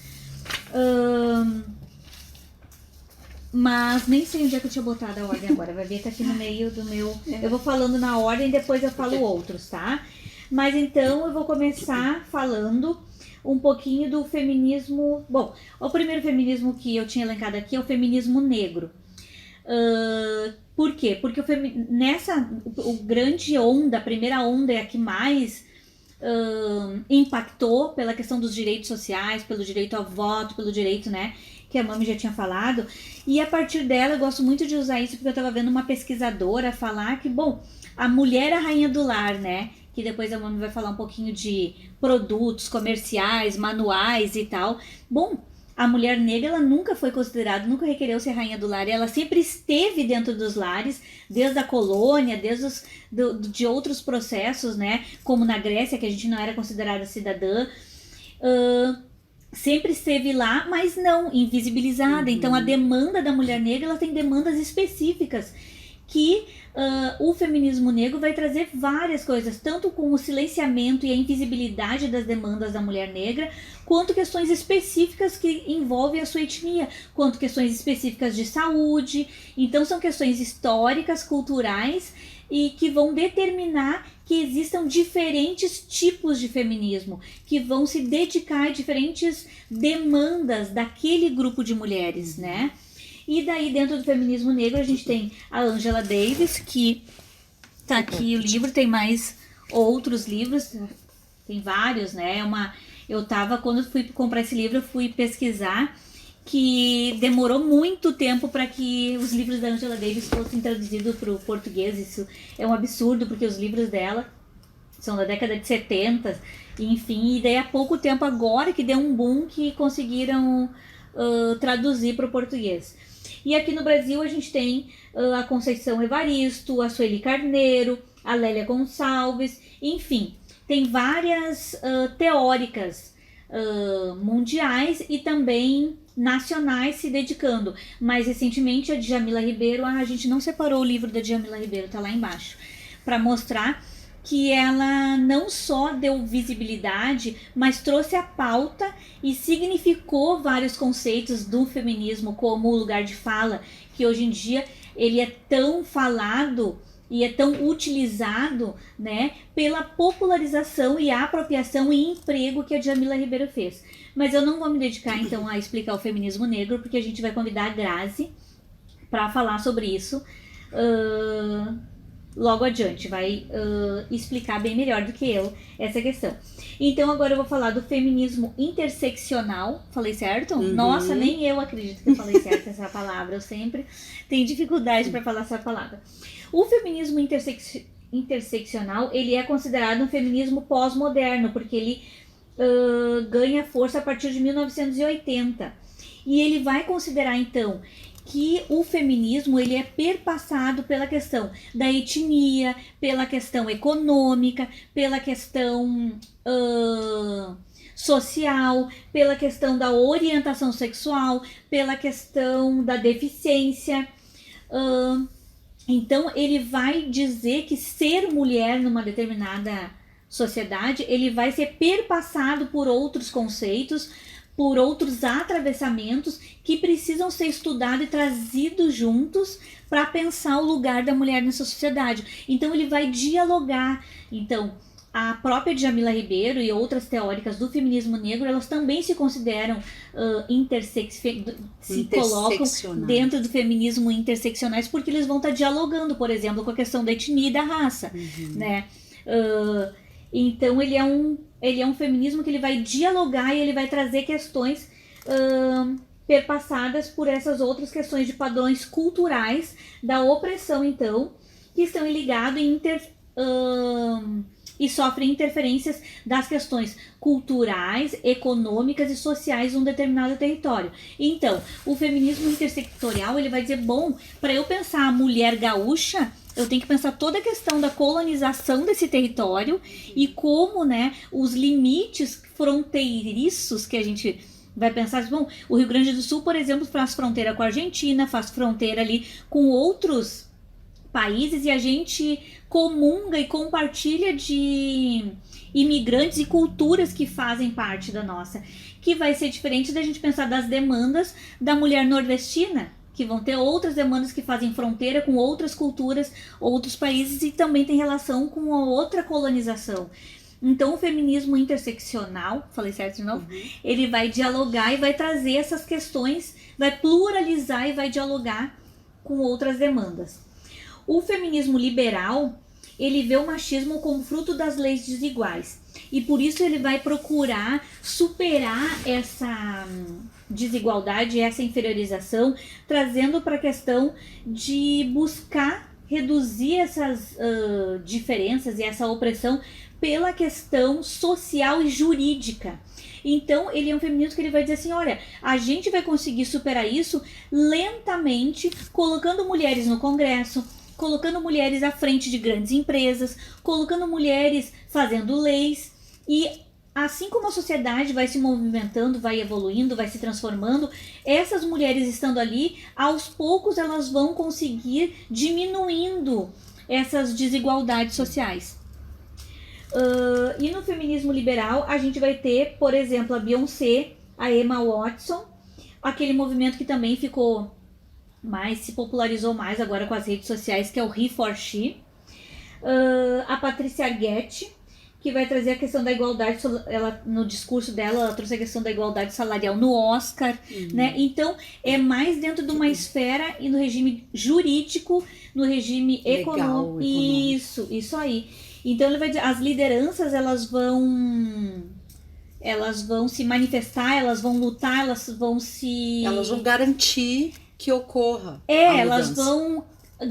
[SPEAKER 1] Mas nem sei onde é que eu tinha botado a ordem agora. Vai ver que tá aqui no meio do meu... Eu vou falando na ordem e depois eu falo outros, tá? Mas então eu vou começar falando um pouquinho do feminismo... Bom, o primeiro feminismo que eu tinha elencado aqui é o feminismo negro. Por quê? Porque o grande onda, a primeira onda é a que mais impactou pela questão dos direitos sociais, pelo direito ao voto, pelo direito, né, que a Mami já tinha falado. E a partir dela, eu gosto muito de usar isso porque eu estava vendo uma pesquisadora falar que, bom, a mulher é a rainha do lar, né? Que depois a Mami vai falar um pouquinho de produtos comerciais, manuais e tal. Bom, a mulher negra, ela nunca foi considerada, nunca requereu ser rainha do lar, ela sempre esteve dentro dos lares, desde a colônia, desde de outros processos, né, como na Grécia, que a gente não era considerada cidadã, sempre esteve lá, mas não invisibilizada. Então a demanda da mulher negra, ela tem demandas específicas que o feminismo negro vai trazer várias coisas, tanto com o silenciamento e a invisibilidade das demandas da mulher negra, quanto questões específicas que envolvem a sua etnia, quanto questões específicas de saúde. Então são questões históricas, culturais, e que vão determinar que existam diferentes tipos de feminismo, que vão se dedicar a diferentes demandas daquele grupo de mulheres, né? E daí, dentro do feminismo negro, a gente tem a Angela Davis, que tá aqui o livro, tem mais outros livros, tem vários, né? Quando eu fui comprar esse livro, eu fui pesquisar, que demorou muito tempo para que os livros da Angela Davis fossem traduzidos para o português. Isso é um absurdo, porque os livros dela são da década de 70, enfim, e daí há pouco tempo agora que deu um boom que conseguiram traduzir para o português. E aqui no Brasil a gente tem a Conceição Evaristo, a Sueli Carneiro, a Lélia Gonçalves, enfim, tem várias teóricas mundiais e também nacionais se dedicando. Mais recentemente a Djamila Ribeiro, a gente não separou o livro da Djamila Ribeiro, tá lá embaixo, para mostrar que ela não só deu visibilidade, mas trouxe a pauta e significou vários conceitos do feminismo, como o lugar de fala, que hoje em dia ele é tão falado e é tão utilizado, né, pela popularização e apropriação e emprego que a Djamila Ribeiro fez. Mas eu não vou me dedicar então a explicar o feminismo negro, porque a gente vai convidar a Grazi para falar sobre isso logo adiante, vai explicar bem melhor do que eu essa questão. Então agora eu vou falar do feminismo interseccional. Falei certo? Nossa, nem eu acredito que eu falei certo essa palavra, eu sempre tenho dificuldade para falar essa palavra. O feminismo interseccional, ele é considerado um feminismo pós-moderno, porque ele ganha força a partir de 1980. E ele vai considerar então que o feminismo ele é perpassado pela questão da etnia, pela questão econômica, pela questão social, pela questão da orientação sexual, pela questão da deficiência. Então ele vai dizer que ser mulher numa determinada sociedade, ele vai ser perpassado por outros conceitos, por outros atravessamentos que precisam ser estudados e trazidos juntos para pensar o lugar da mulher nessa sociedade. Então ele vai dialogar. Então a própria Djamila Ribeiro e outras teóricas do feminismo negro, elas também se consideram se colocam dentro do feminismo interseccionais, porque eles vão estar dialogando, por exemplo, com a questão da etnia e da raça, né? Então ele é um feminismo que ele vai dialogar e ele vai trazer questões perpassadas por essas outras questões de padrões culturais da opressão, então, que estão ligados e sofrem interferências das questões culturais, econômicas e sociais de um determinado território. Então, o feminismo intersectorial, ele vai dizer, bom, para eu pensar a mulher gaúcha, eu tenho que pensar toda a questão da colonização desse território e como, né, os limites fronteiriços que a gente vai pensar. Bom, o Rio Grande do Sul, por exemplo, faz fronteira com a Argentina, faz fronteira ali com outros países, e a gente comunga e compartilha de imigrantes e culturas que fazem parte da nossa, que vai ser diferente da gente pensar das demandas da mulher nordestina, que vão ter outras demandas que fazem fronteira com outras culturas, outros países, e também tem relação com a outra colonização. Então o feminismo interseccional, falei certo de novo? Ele vai dialogar e vai trazer essas questões, vai pluralizar e vai dialogar com outras demandas. O feminismo liberal, ele vê o machismo como fruto das leis desiguais, e por isso ele vai procurar superar essa desigualdade, essa inferiorização, trazendo para a questão de buscar reduzir essas diferenças e essa opressão pela questão social e jurídica. Então, ele é um feminismo que ele vai dizer assim, olha, a gente vai conseguir superar isso lentamente, colocando mulheres no Congresso, colocando mulheres à frente de grandes empresas, colocando mulheres fazendo leis. E assim como a sociedade vai se movimentando, vai evoluindo, vai se transformando, essas mulheres estando ali, aos poucos elas vão conseguir diminuindo essas desigualdades sociais. E no feminismo liberal a gente vai ter, por exemplo, a Beyoncé, a Emma Watson, aquele movimento que também ficou mais, se popularizou mais agora com as redes sociais, que é o He for She, a Patrícia Arquette, que vai trazer a questão da igualdade, ela, no discurso dela, ela trouxe a questão da igualdade salarial no Oscar, né? Então, é mais dentro de uma esfera e no regime jurídico, no regime econômico. Isso aí. Então, ele vai dizer, as lideranças, elas vão se manifestar, elas vão lutar, elas vão
[SPEAKER 2] garantir que ocorra.
[SPEAKER 1] Elas vão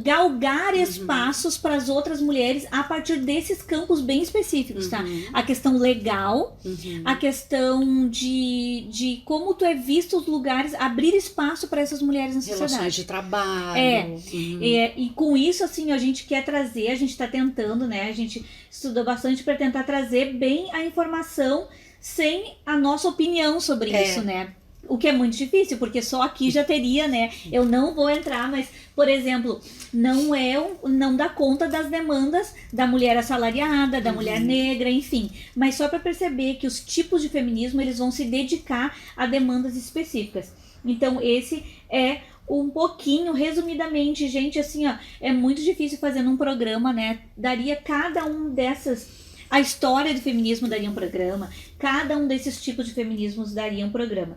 [SPEAKER 1] galgar espaços para as outras mulheres a partir desses campos bem específicos, tá? A questão legal, a questão de como tu é visto os lugares, abrir espaço para essas mulheres na sociedade.
[SPEAKER 2] Relações de trabalho.
[SPEAKER 1] E com isso, assim, a gente quer trazer, a gente está tentando, né? A gente estudou bastante para tentar trazer bem a informação sem a nossa opinião sobre isso, né? O que é muito difícil, porque só aqui já teria, né? Eu não vou entrar, mas, por exemplo, não dá conta das demandas da mulher assalariada, da mulher negra, enfim. Mas só para perceber que os tipos de feminismo, eles vão se dedicar a demandas específicas. Então, esse é um pouquinho, resumidamente, gente, assim, ó, é muito difícil fazer num programa, né? Daria cada um dessas... A história do feminismo daria um programa, cada um desses tipos de feminismos daria um programa.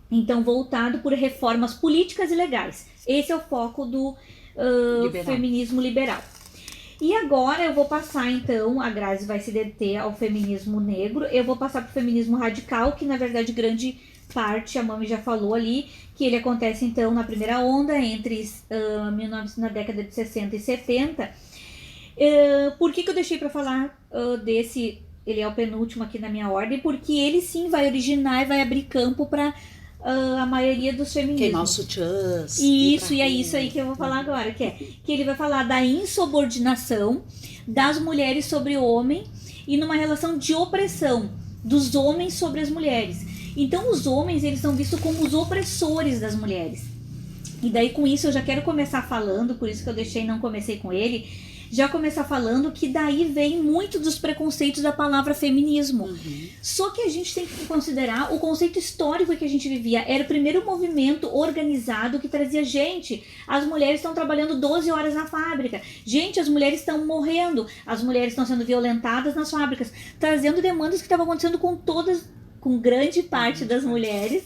[SPEAKER 1] Então, voltado por reformas políticas e legais. Esse é o foco do feminismo liberal. E agora eu vou passar, então, a Grazi vai se deter ao feminismo negro, eu vou passar para o feminismo radical, que na verdade grande parte, a Mami já falou ali, que ele acontece então na primeira onda, entre na década de 60 e 70. Por que eu deixei para falar desse, ele é o penúltimo aqui na minha ordem? Porque ele sim vai originar e vai abrir campo para a maioria dos feminismos.
[SPEAKER 2] Queimar os sutiãs.
[SPEAKER 1] Isso, e é isso aí que eu vou falar agora, que ele vai falar da insubordinação das mulheres sobre o homem e numa relação de opressão dos homens sobre as mulheres. Então os homens, eles são vistos como os opressores das mulheres. E daí com isso eu já quero começar falando, por isso que eu não comecei com ele, já começar falando que daí vem muito dos preconceitos da palavra feminismo. Só que a gente tem que considerar o conceito histórico que a gente vivia. Era o primeiro movimento organizado que trazia, gente, as mulheres estão trabalhando 12 horas na fábrica. Gente, as mulheres estão morrendo. As mulheres estão sendo violentadas nas fábricas. Trazendo demandas que estavam acontecendo com grande parte das mulheres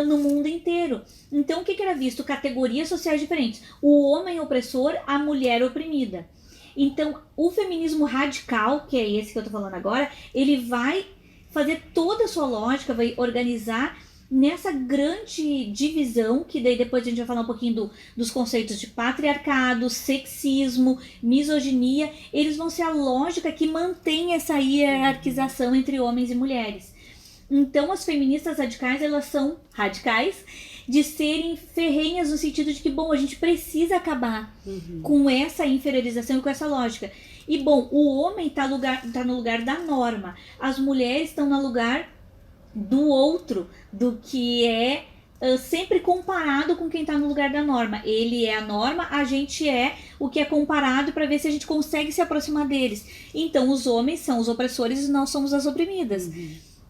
[SPEAKER 1] no mundo inteiro. Então, o que era visto? Categorias sociais diferentes. O homem opressor, a mulher oprimida. Então, o feminismo radical, que é esse que eu tô falando agora, ele vai fazer toda a sua lógica, vai organizar nessa grande divisão, que daí depois a gente vai falar um pouquinho dos conceitos de patriarcado, sexismo, misoginia. Eles vão ser a lógica que mantém essa hierarquização entre homens e mulheres. Então, as feministas radicais, elas são radicais de serem ferrenhas no sentido de que, bom, a gente precisa acabar com essa inferiorização e com essa lógica. E, bom, o homem tá no lugar da norma. As mulheres estão no lugar do outro, do que é sempre comparado com quem está no lugar da norma. Ele é a norma, a gente é o que é comparado para ver se a gente consegue se aproximar deles. Então, os homens são os opressores e nós somos as oprimidas.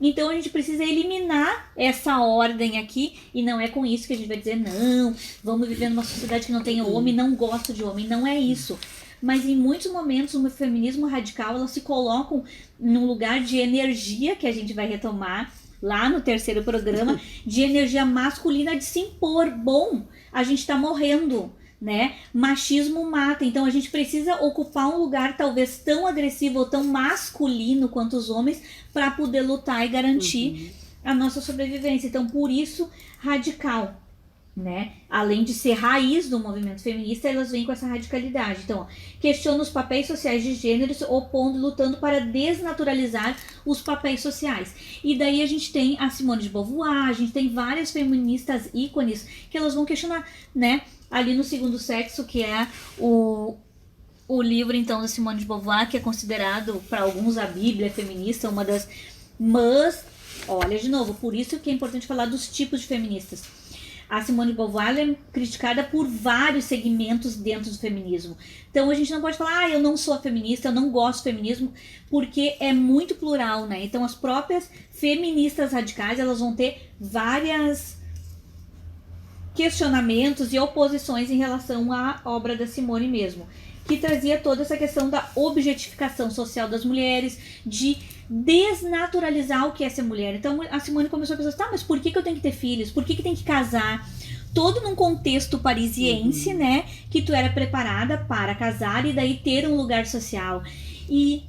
[SPEAKER 1] Então a gente precisa eliminar essa ordem aqui, e não é com isso que a gente vai dizer, não, vamos viver numa sociedade que não tenha homem, não gosto de homem, não é isso. Mas em muitos momentos no feminismo radical, elas se colocam num lugar de energia, que a gente vai retomar lá no terceiro programa, de energia masculina de se impor. Bom, a gente tá morrendo, né? Machismo mata, então a gente precisa ocupar um lugar talvez tão agressivo ou tão masculino quanto os homens para poder lutar e garantir a nossa sobrevivência. Então, por isso, radical. né? Além de ser raiz do movimento feminista, elas vêm com essa radicalidade. Então, ó, questiona os papéis sociais de gêneros, lutando para desnaturalizar os papéis sociais. E daí a gente tem a Simone de Beauvoir, a gente tem várias feministas ícones que elas vão questionar, né? Ali no Segundo Sexo, que é o livro, então, da Simone de Beauvoir, que é considerado, para alguns, a Bíblia feminista, uma das... Mas, olha, de novo, por isso que é importante falar dos tipos de feministas. A Simone de Beauvoir é criticada por vários segmentos dentro do feminismo. Então a gente não pode falar, eu não sou feminista, eu não gosto do feminismo, porque é muito plural, né? Então as próprias feministas radicais, elas vão ter vários questionamentos e oposições em relação à obra da Simone mesmo, que trazia toda essa questão da objetificação social das mulheres, de desnaturalizar o que é ser mulher. Então a Simone começou a pensar, tá, mas por que eu tenho que ter filhos? Por que tem que casar? Todo num contexto parisiense, né, que tu era preparada para casar e daí ter um lugar social. E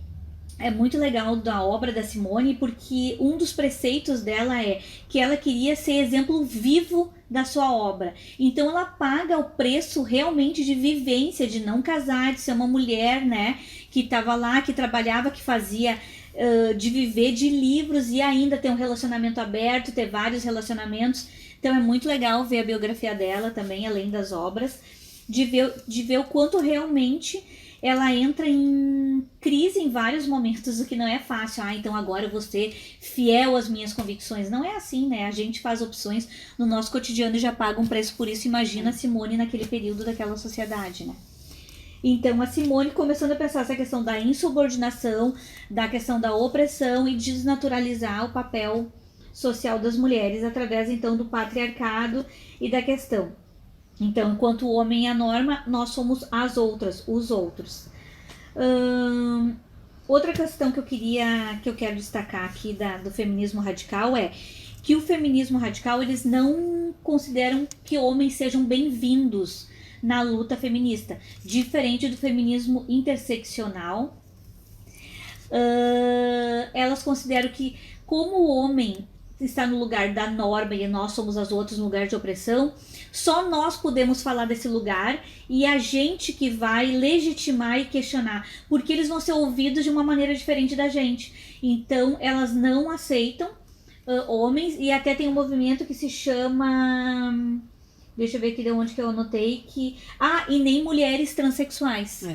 [SPEAKER 1] é muito legal da obra da Simone, porque um dos preceitos dela é que ela queria ser exemplo vivo da sua obra. Então ela paga o preço realmente de vivência, de não casar, de ser uma mulher, né, que estava lá, que trabalhava, que fazia, de viver de livros e ainda ter um relacionamento aberto, ter vários relacionamentos. Então é muito legal ver a biografia dela também, além das obras, de ver o quanto realmente ela entra em crise em vários momentos, o que não é fácil. Então agora eu vou ser fiel às minhas convicções. Não é assim, né? A gente faz opções no nosso cotidiano e já paga um preço por isso. Imagina a Simone naquele período daquela sociedade, né? Então a Simone começando a pensar essa questão da insubordinação, da questão da opressão e desnaturalizar o papel social das mulheres através então do patriarcado e da questão. Então, enquanto o homem é a norma, nós somos as outras, os outros. Outra questão que eu quero destacar aqui do feminismo radical é que o feminismo radical, eles não consideram que homens sejam bem-vindos na luta feminista, diferente do feminismo interseccional. Elas consideram que, como o homem está no lugar da norma e nós somos as outras no lugar de opressão, só nós podemos falar desse lugar e a gente que vai legitimar e questionar, porque eles vão ser ouvidos de uma maneira diferente da gente. Então elas não aceitam homens, e até tem um movimento que se chama, deixa eu ver aqui de onde que eu anotei, e nem mulheres transexuais.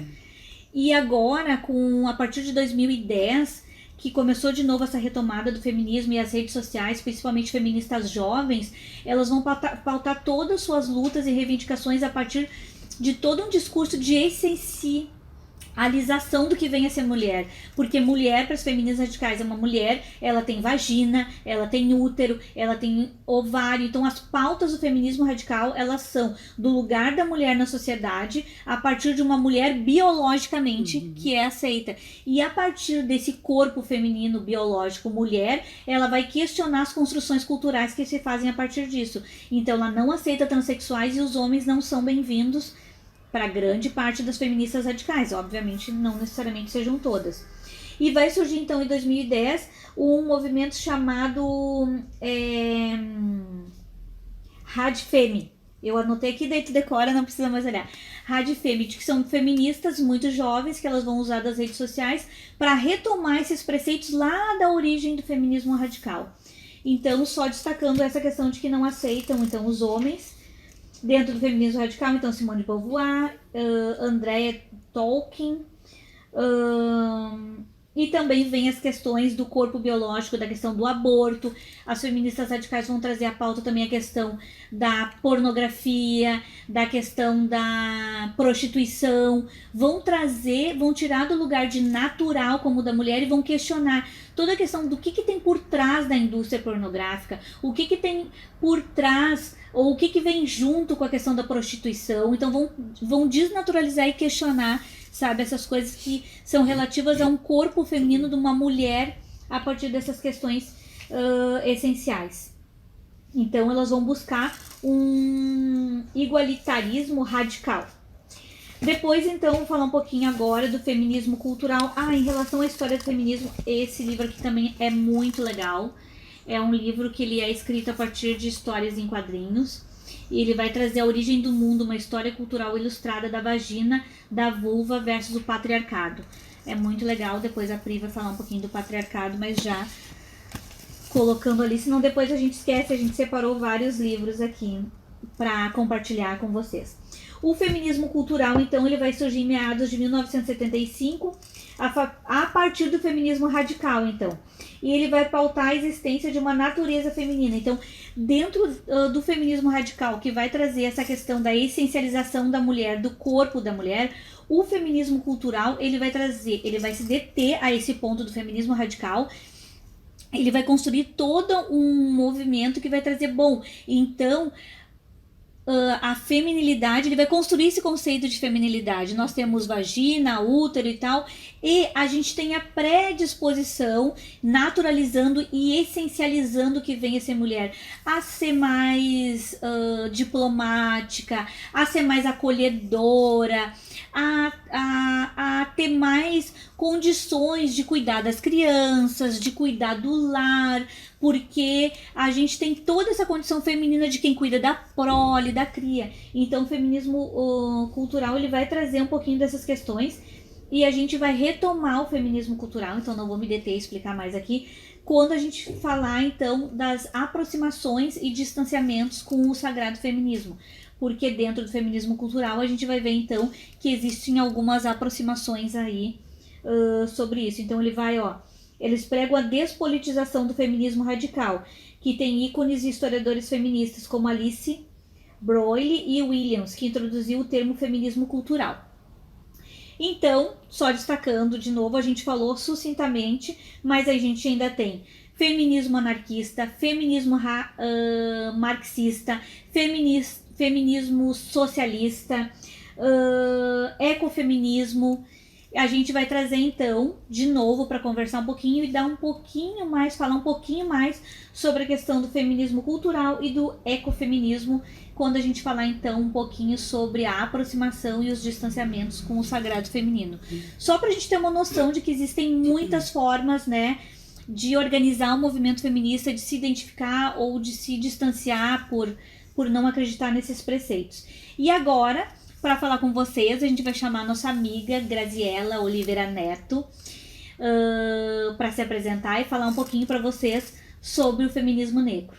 [SPEAKER 1] E agora, a partir de 2010, que começou de novo essa retomada do feminismo e as redes sociais, principalmente feministas jovens, elas vão pautar todas as suas lutas e reivindicações a partir de todo um discurso de essencialização do que vem a ser mulher. Porque mulher, para as feministas radicais, é uma mulher, ela tem vagina, ela tem útero, ela tem ovário. Então as pautas do feminismo radical, elas são do lugar da mulher na sociedade, a partir de uma mulher biologicamente que é aceita. E a partir desse corpo feminino biológico mulher, ela vai questionar as construções culturais que se fazem a partir disso. Então ela não aceita transexuais e os homens não são bem-vindos para grande parte das feministas radicais. Obviamente não necessariamente sejam todas. E vai surgir então em 2010 um movimento chamado Radfemi. Eu anotei aqui, daí tu decora, não precisa mais olhar. Radfemi, que são feministas muito jovens que elas vão usar das redes sociais para retomar esses preceitos lá da origem do feminismo radical. Então, só destacando essa questão de que não aceitam então os homens dentro do feminismo radical. Então Simone de Beauvoir, Andrea Tolkien, e também vem as questões do corpo biológico, da questão do aborto. As feministas radicais vão trazer à pauta também a questão da pornografia, da questão da prostituição, vão tirar do lugar de natural como da mulher e vão questionar toda a questão do que tem por trás da indústria pornográfica, o que tem por trás, ou o que vem junto com a questão da prostituição. Então vão desnaturalizar e questionar, sabe, essas coisas que são relativas a um corpo feminino de uma mulher a partir dessas questões essenciais. Então elas vão buscar um igualitarismo radical. Depois, então, vou falar um pouquinho agora do feminismo cultural. Em relação à história do feminismo, esse livro aqui também é muito legal. É um livro que ele é escrito a partir de histórias em quadrinhos. E ele vai trazer a origem do mundo, uma história cultural ilustrada da vagina, da vulva versus o patriarcado. É muito legal, depois a Pri vai falar um pouquinho do patriarcado, mas já colocando ali, senão depois a gente esquece, a gente separou vários livros aqui para compartilhar com vocês. O feminismo cultural, então, ele vai surgir em meados de 1975, a partir do feminismo radical, então. E ele vai pautar a existência de uma natureza feminina. Então, dentro do feminismo radical, que vai trazer essa questão da essencialização da mulher, do corpo da mulher, o feminismo cultural, ele vai se deter a esse ponto do feminismo radical. Ele vai construir todo um movimento que vai trazer, então, a feminilidade, ele vai construir esse conceito de feminilidade. Nós temos vagina, útero e tal, e a gente tem a predisposição, naturalizando e essencializando que vem a ser mulher, a ser mais diplomática, a ser mais acolhedora, a ter mais condições de cuidar das crianças, de cuidar do lar, porque a gente tem toda essa condição feminina de quem cuida da prole, da cria. Então o feminismo cultural, ele vai trazer um pouquinho dessas questões, e a gente vai retomar o feminismo cultural, então não vou me deter e explicar mais aqui, quando a gente falar então das aproximações e distanciamentos com o sagrado feminismo. Porque dentro do feminismo cultural a gente vai ver então que existem algumas aproximações aí sobre isso. Então eles pregam a despolitização do feminismo radical, que tem ícones e historiadores feministas como Alice Broyle e Williams, que introduziu o termo feminismo cultural. Então, só destacando de novo, a gente falou sucintamente, mas a gente ainda tem feminismo anarquista, feminismo marxista, feminismo socialista, ecofeminismo. A gente vai trazer então, de novo, para conversar um pouquinho e falar um pouquinho mais sobre a questão do feminismo cultural e do ecofeminismo, quando a gente falar então um pouquinho sobre a aproximação e os distanciamentos com o sagrado feminino. Só para a gente ter uma noção de que existem muitas formas, né, de organizar o movimento feminista, de se identificar ou de se distanciar por não acreditar nesses preceitos. E agora, para falar com vocês, a gente vai chamar a nossa amiga Graziela Oliveira Neto para se apresentar e falar um pouquinho para vocês sobre o feminismo negro.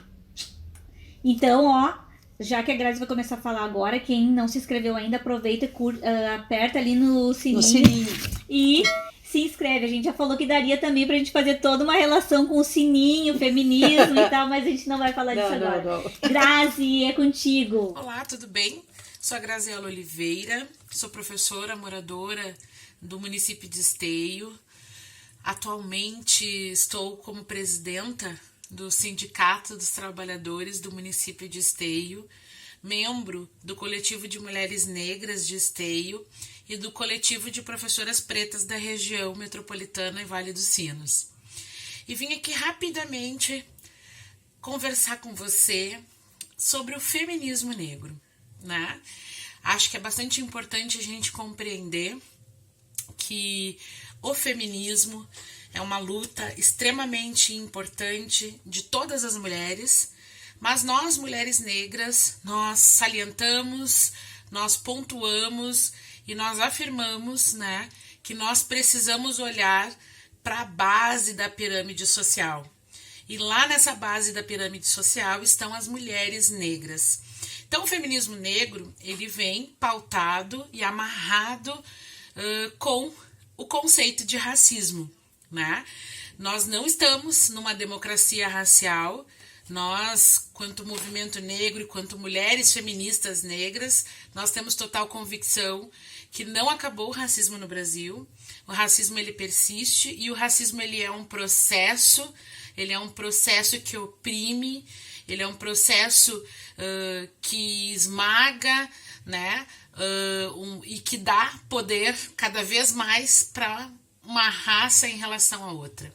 [SPEAKER 1] Então, já que a Grazi vai começar a falar agora, quem não se inscreveu ainda, aproveita e aperta ali no sininho. E se inscreve. A gente já falou que daria também pra gente fazer toda uma relação com o sininho, feminismo e tal, mas a gente não vai falar disso agora. Não. Grazi, é contigo.
[SPEAKER 3] Olá, tudo bem? Sou a Graziela Oliveira, sou professora moradora do município de Esteio. Atualmente estou como presidenta do Sindicato dos Trabalhadores do município de Esteio, membro do Coletivo de Mulheres Negras de Esteio e do Coletivo de Professoras Pretas da região metropolitana e Vale dos Sinos. E vim aqui rapidamente conversar com você sobre o feminismo negro, né? Acho que é bastante importante a gente compreender que o feminismo é uma luta extremamente importante de todas as mulheres, mas nós, mulheres negras, nós salientamos, nós pontuamos e nós afirmamos, né, que nós precisamos olhar para a base da pirâmide social. E lá nessa base da pirâmide social estão as mulheres negras. Então, o feminismo negro, ele vem pautado e amarrado com o conceito de racismo, né? Nós não estamos numa democracia racial. Nós, quanto movimento negro e quanto mulheres feministas negras, nós temos total convicção que não acabou o racismo no Brasil. O racismo, ele persiste, e o racismo, ele é um processo que oprime, ele é um processo que esmaga, né, e que dá poder cada vez mais para uma raça em relação a outra.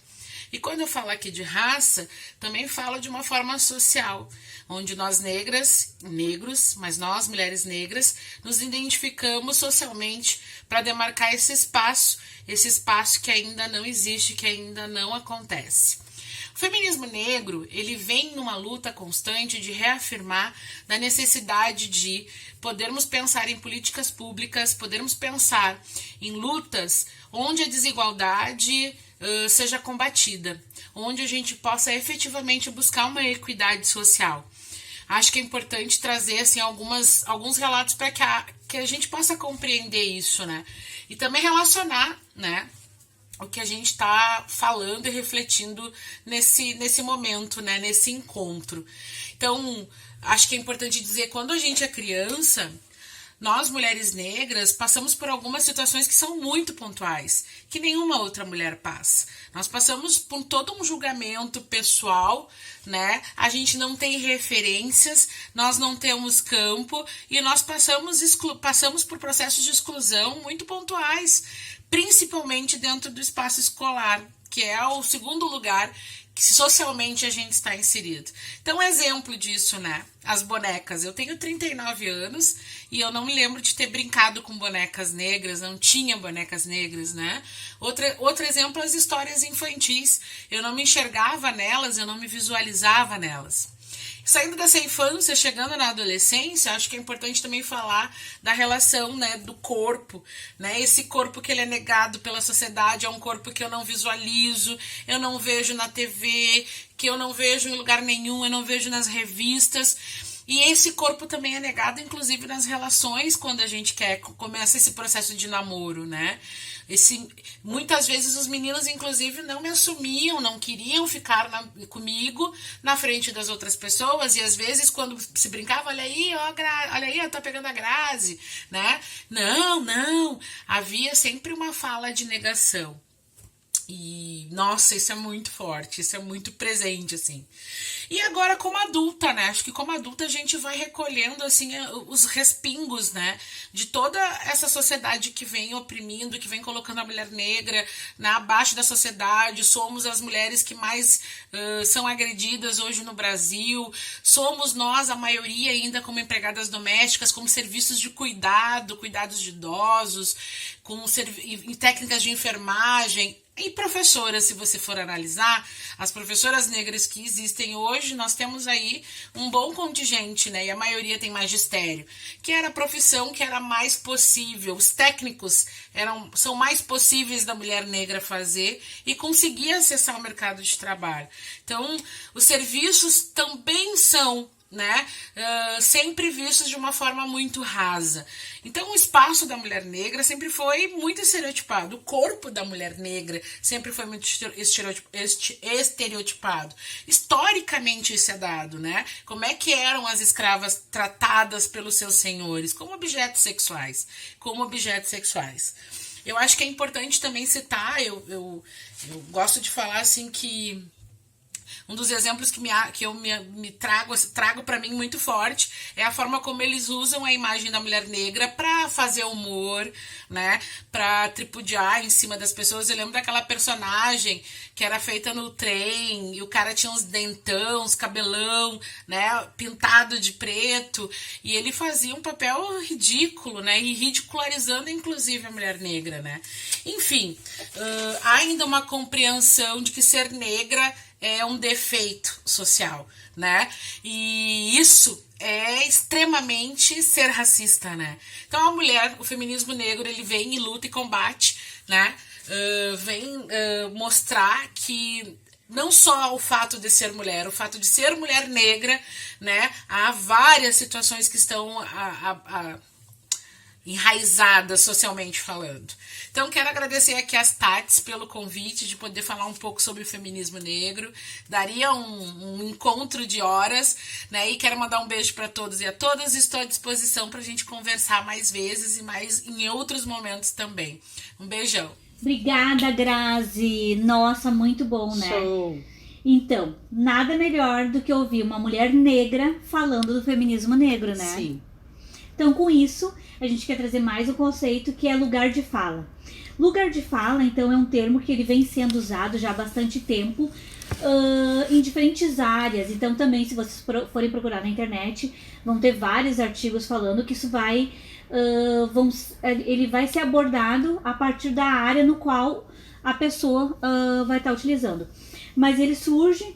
[SPEAKER 3] E quando eu falo aqui de raça, também falo de uma forma social, onde nós negros, mas nós, mulheres negras, nos identificamos socialmente para demarcar esse espaço que ainda não existe, que ainda não acontece. O feminismo negro, ele vem numa luta constante de reafirmar da necessidade de podermos pensar em políticas públicas, podermos pensar em lutas onde a desigualdade seja combatida, onde a gente possa efetivamente buscar uma equidade social. Acho que é importante trazer assim, alguns relatos para que a gente possa compreender isso, né? E também relacionar, né, o que a gente está falando e refletindo nesse momento, né, nesse encontro. Então, acho que é importante dizer, quando a gente é criança, nós, mulheres negras, passamos por algumas situações que são muito pontuais, que nenhuma outra mulher passa. Nós passamos por todo um julgamento pessoal, né? A gente não tem referências, nós não temos campo e nós passamos por processos de exclusão muito pontuais, principalmente dentro do espaço escolar, que é o segundo lugar que socialmente a gente está inserido. Então, exemplo disso, né? As bonecas. Eu tenho 39 anos e eu não me lembro de ter brincado com bonecas negras, não tinha bonecas negras, né? Outro exemplo, as histórias infantis. Eu não me enxergava nelas, eu não me visualizava nelas. Saindo dessa infância, chegando na adolescência, acho que é importante também falar da relação, né, do corpo, né? Esse corpo que ele é negado pela sociedade é um corpo que eu não visualizo, eu não vejo na TV, que eu não vejo em lugar nenhum, eu não vejo nas revistas. E esse corpo também é negado, inclusive, nas relações, quando a gente começa esse processo de namoro, né? Muitas vezes os meninos, inclusive, não me assumiam, não queriam ficar comigo na frente das outras pessoas, e às vezes, quando se brincava, olha aí, tá pegando a Grazi, né? Não, havia sempre uma fala de negação. E, nossa, isso é muito forte, isso é muito presente, assim. E agora, como adulta, né? Acho que como adulta a gente vai recolhendo, assim, os respingos, né? De toda essa sociedade que vem oprimindo, que vem colocando a mulher negra abaixo da sociedade. Somos as mulheres que mais são agredidas hoje no Brasil. Somos nós, a maioria, ainda como empregadas domésticas, como serviços de cuidados de idosos, em técnicas de enfermagem. E professoras, se você for analisar, as professoras negras que existem hoje, nós temos aí um bom contingente, né? E a maioria tem magistério, que era a profissão que era mais possível. Os técnicos são mais possíveis da mulher negra fazer e conseguir acessar o mercado de trabalho. Então, os serviços também são, né, sempre vistos de uma forma muito rasa. Então o espaço da mulher negra sempre foi muito estereotipado, o corpo da mulher negra sempre foi muito estereotipado. Historicamente isso é dado, né? Como é que eram as escravas tratadas pelos seus senhores? Como objetos sexuais. Eu acho que é importante também citar, eu gosto de falar assim que um dos exemplos que eu me trago para mim muito forte é a forma como eles usam a imagem da mulher negra para fazer humor, né? Para tripudiar em cima das pessoas. Eu lembro daquela personagem que era feita no trem e o cara tinha uns dentão, uns cabelão, né? Pintado de preto, e ele fazia um papel ridículo, né? E ridicularizando inclusive a mulher negra, né? Enfim, há ainda uma compreensão de que ser negra é um defeito social, né? E isso é extremamente ser racista, né? Então a mulher, o feminismo negro, ele vem e luta e combate, né? Vem mostrar que não só o fato de ser mulher, o fato de ser mulher negra, né? Há várias situações que estão enraizadas socialmente falando. Então, quero agradecer aqui às Tatis pelo convite de poder falar um pouco sobre o feminismo negro. Daria um encontro de horas, né? E quero mandar um beijo para todos e a todas. Estou à disposição para a gente conversar mais vezes e mais em outros momentos também. Um beijão.
[SPEAKER 1] Obrigada, Grazi. Nossa, muito bom, né?
[SPEAKER 2] Show.
[SPEAKER 1] Então, nada melhor do que ouvir uma mulher negra falando do feminismo negro, né?
[SPEAKER 2] Sim.
[SPEAKER 1] Então, com isso, a gente quer trazer mais um conceito que é lugar de fala. Lugar de fala, então, é um termo que ele vem sendo usado já há bastante tempo em diferentes áreas. Então, também, se vocês forem procurar na internet, vão ter vários artigos falando que isso ele vai ser abordado a partir da área no qual a pessoa vai estar utilizando. mas ele surge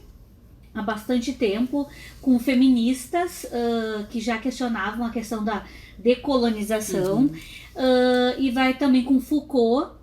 [SPEAKER 1] há bastante tempo com feministas que já questionavam a questão da decolonização, e vai também com Foucault,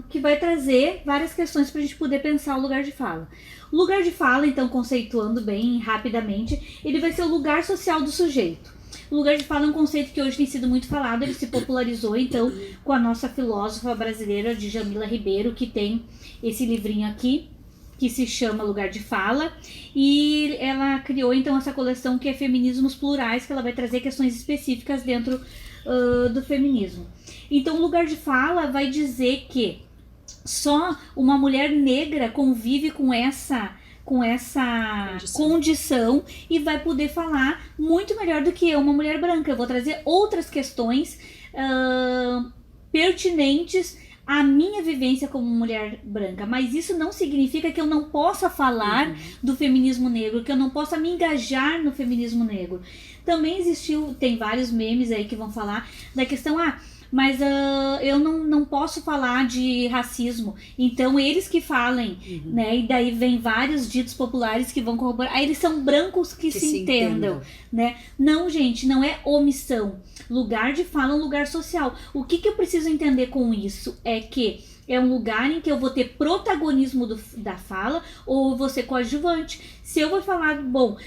[SPEAKER 1] que vai trazer várias questões para a gente poder pensar o lugar de fala. O lugar de fala, então, conceituando bem rapidamente, ele vai ser o lugar social do sujeito. O lugar de fala é um conceito que hoje tem sido muito falado, ele se popularizou, então, com a nossa filósofa brasileira, Djamila Ribeiro, que tem esse livrinho aqui, que se chama Lugar de Fala, e ela criou, então, essa coleção que é Feminismos Plurais, que ela vai trazer questões específicas dentro do feminismo. Então, o lugar de fala vai dizer que só uma mulher negra convive com essa condição e vai poder falar muito melhor do que eu, uma mulher branca. Eu vou trazer outras questões pertinentes à minha vivência como mulher branca, mas isso não significa que eu não possa falar do feminismo negro, que eu não possa me engajar no feminismo negro. Também tem vários memes aí que vão falar da questão, mas eu não posso falar de racismo, então eles que falem, né? E daí vem vários ditos populares que vão corroborar. Aí eles são brancos que se entendam, né? Não, gente, não é omissão. Lugar de fala é um lugar social. O que eu preciso entender com isso é que é um lugar em que eu vou ter protagonismo da fala ou eu vou ser coadjuvante. Se eu vou falar,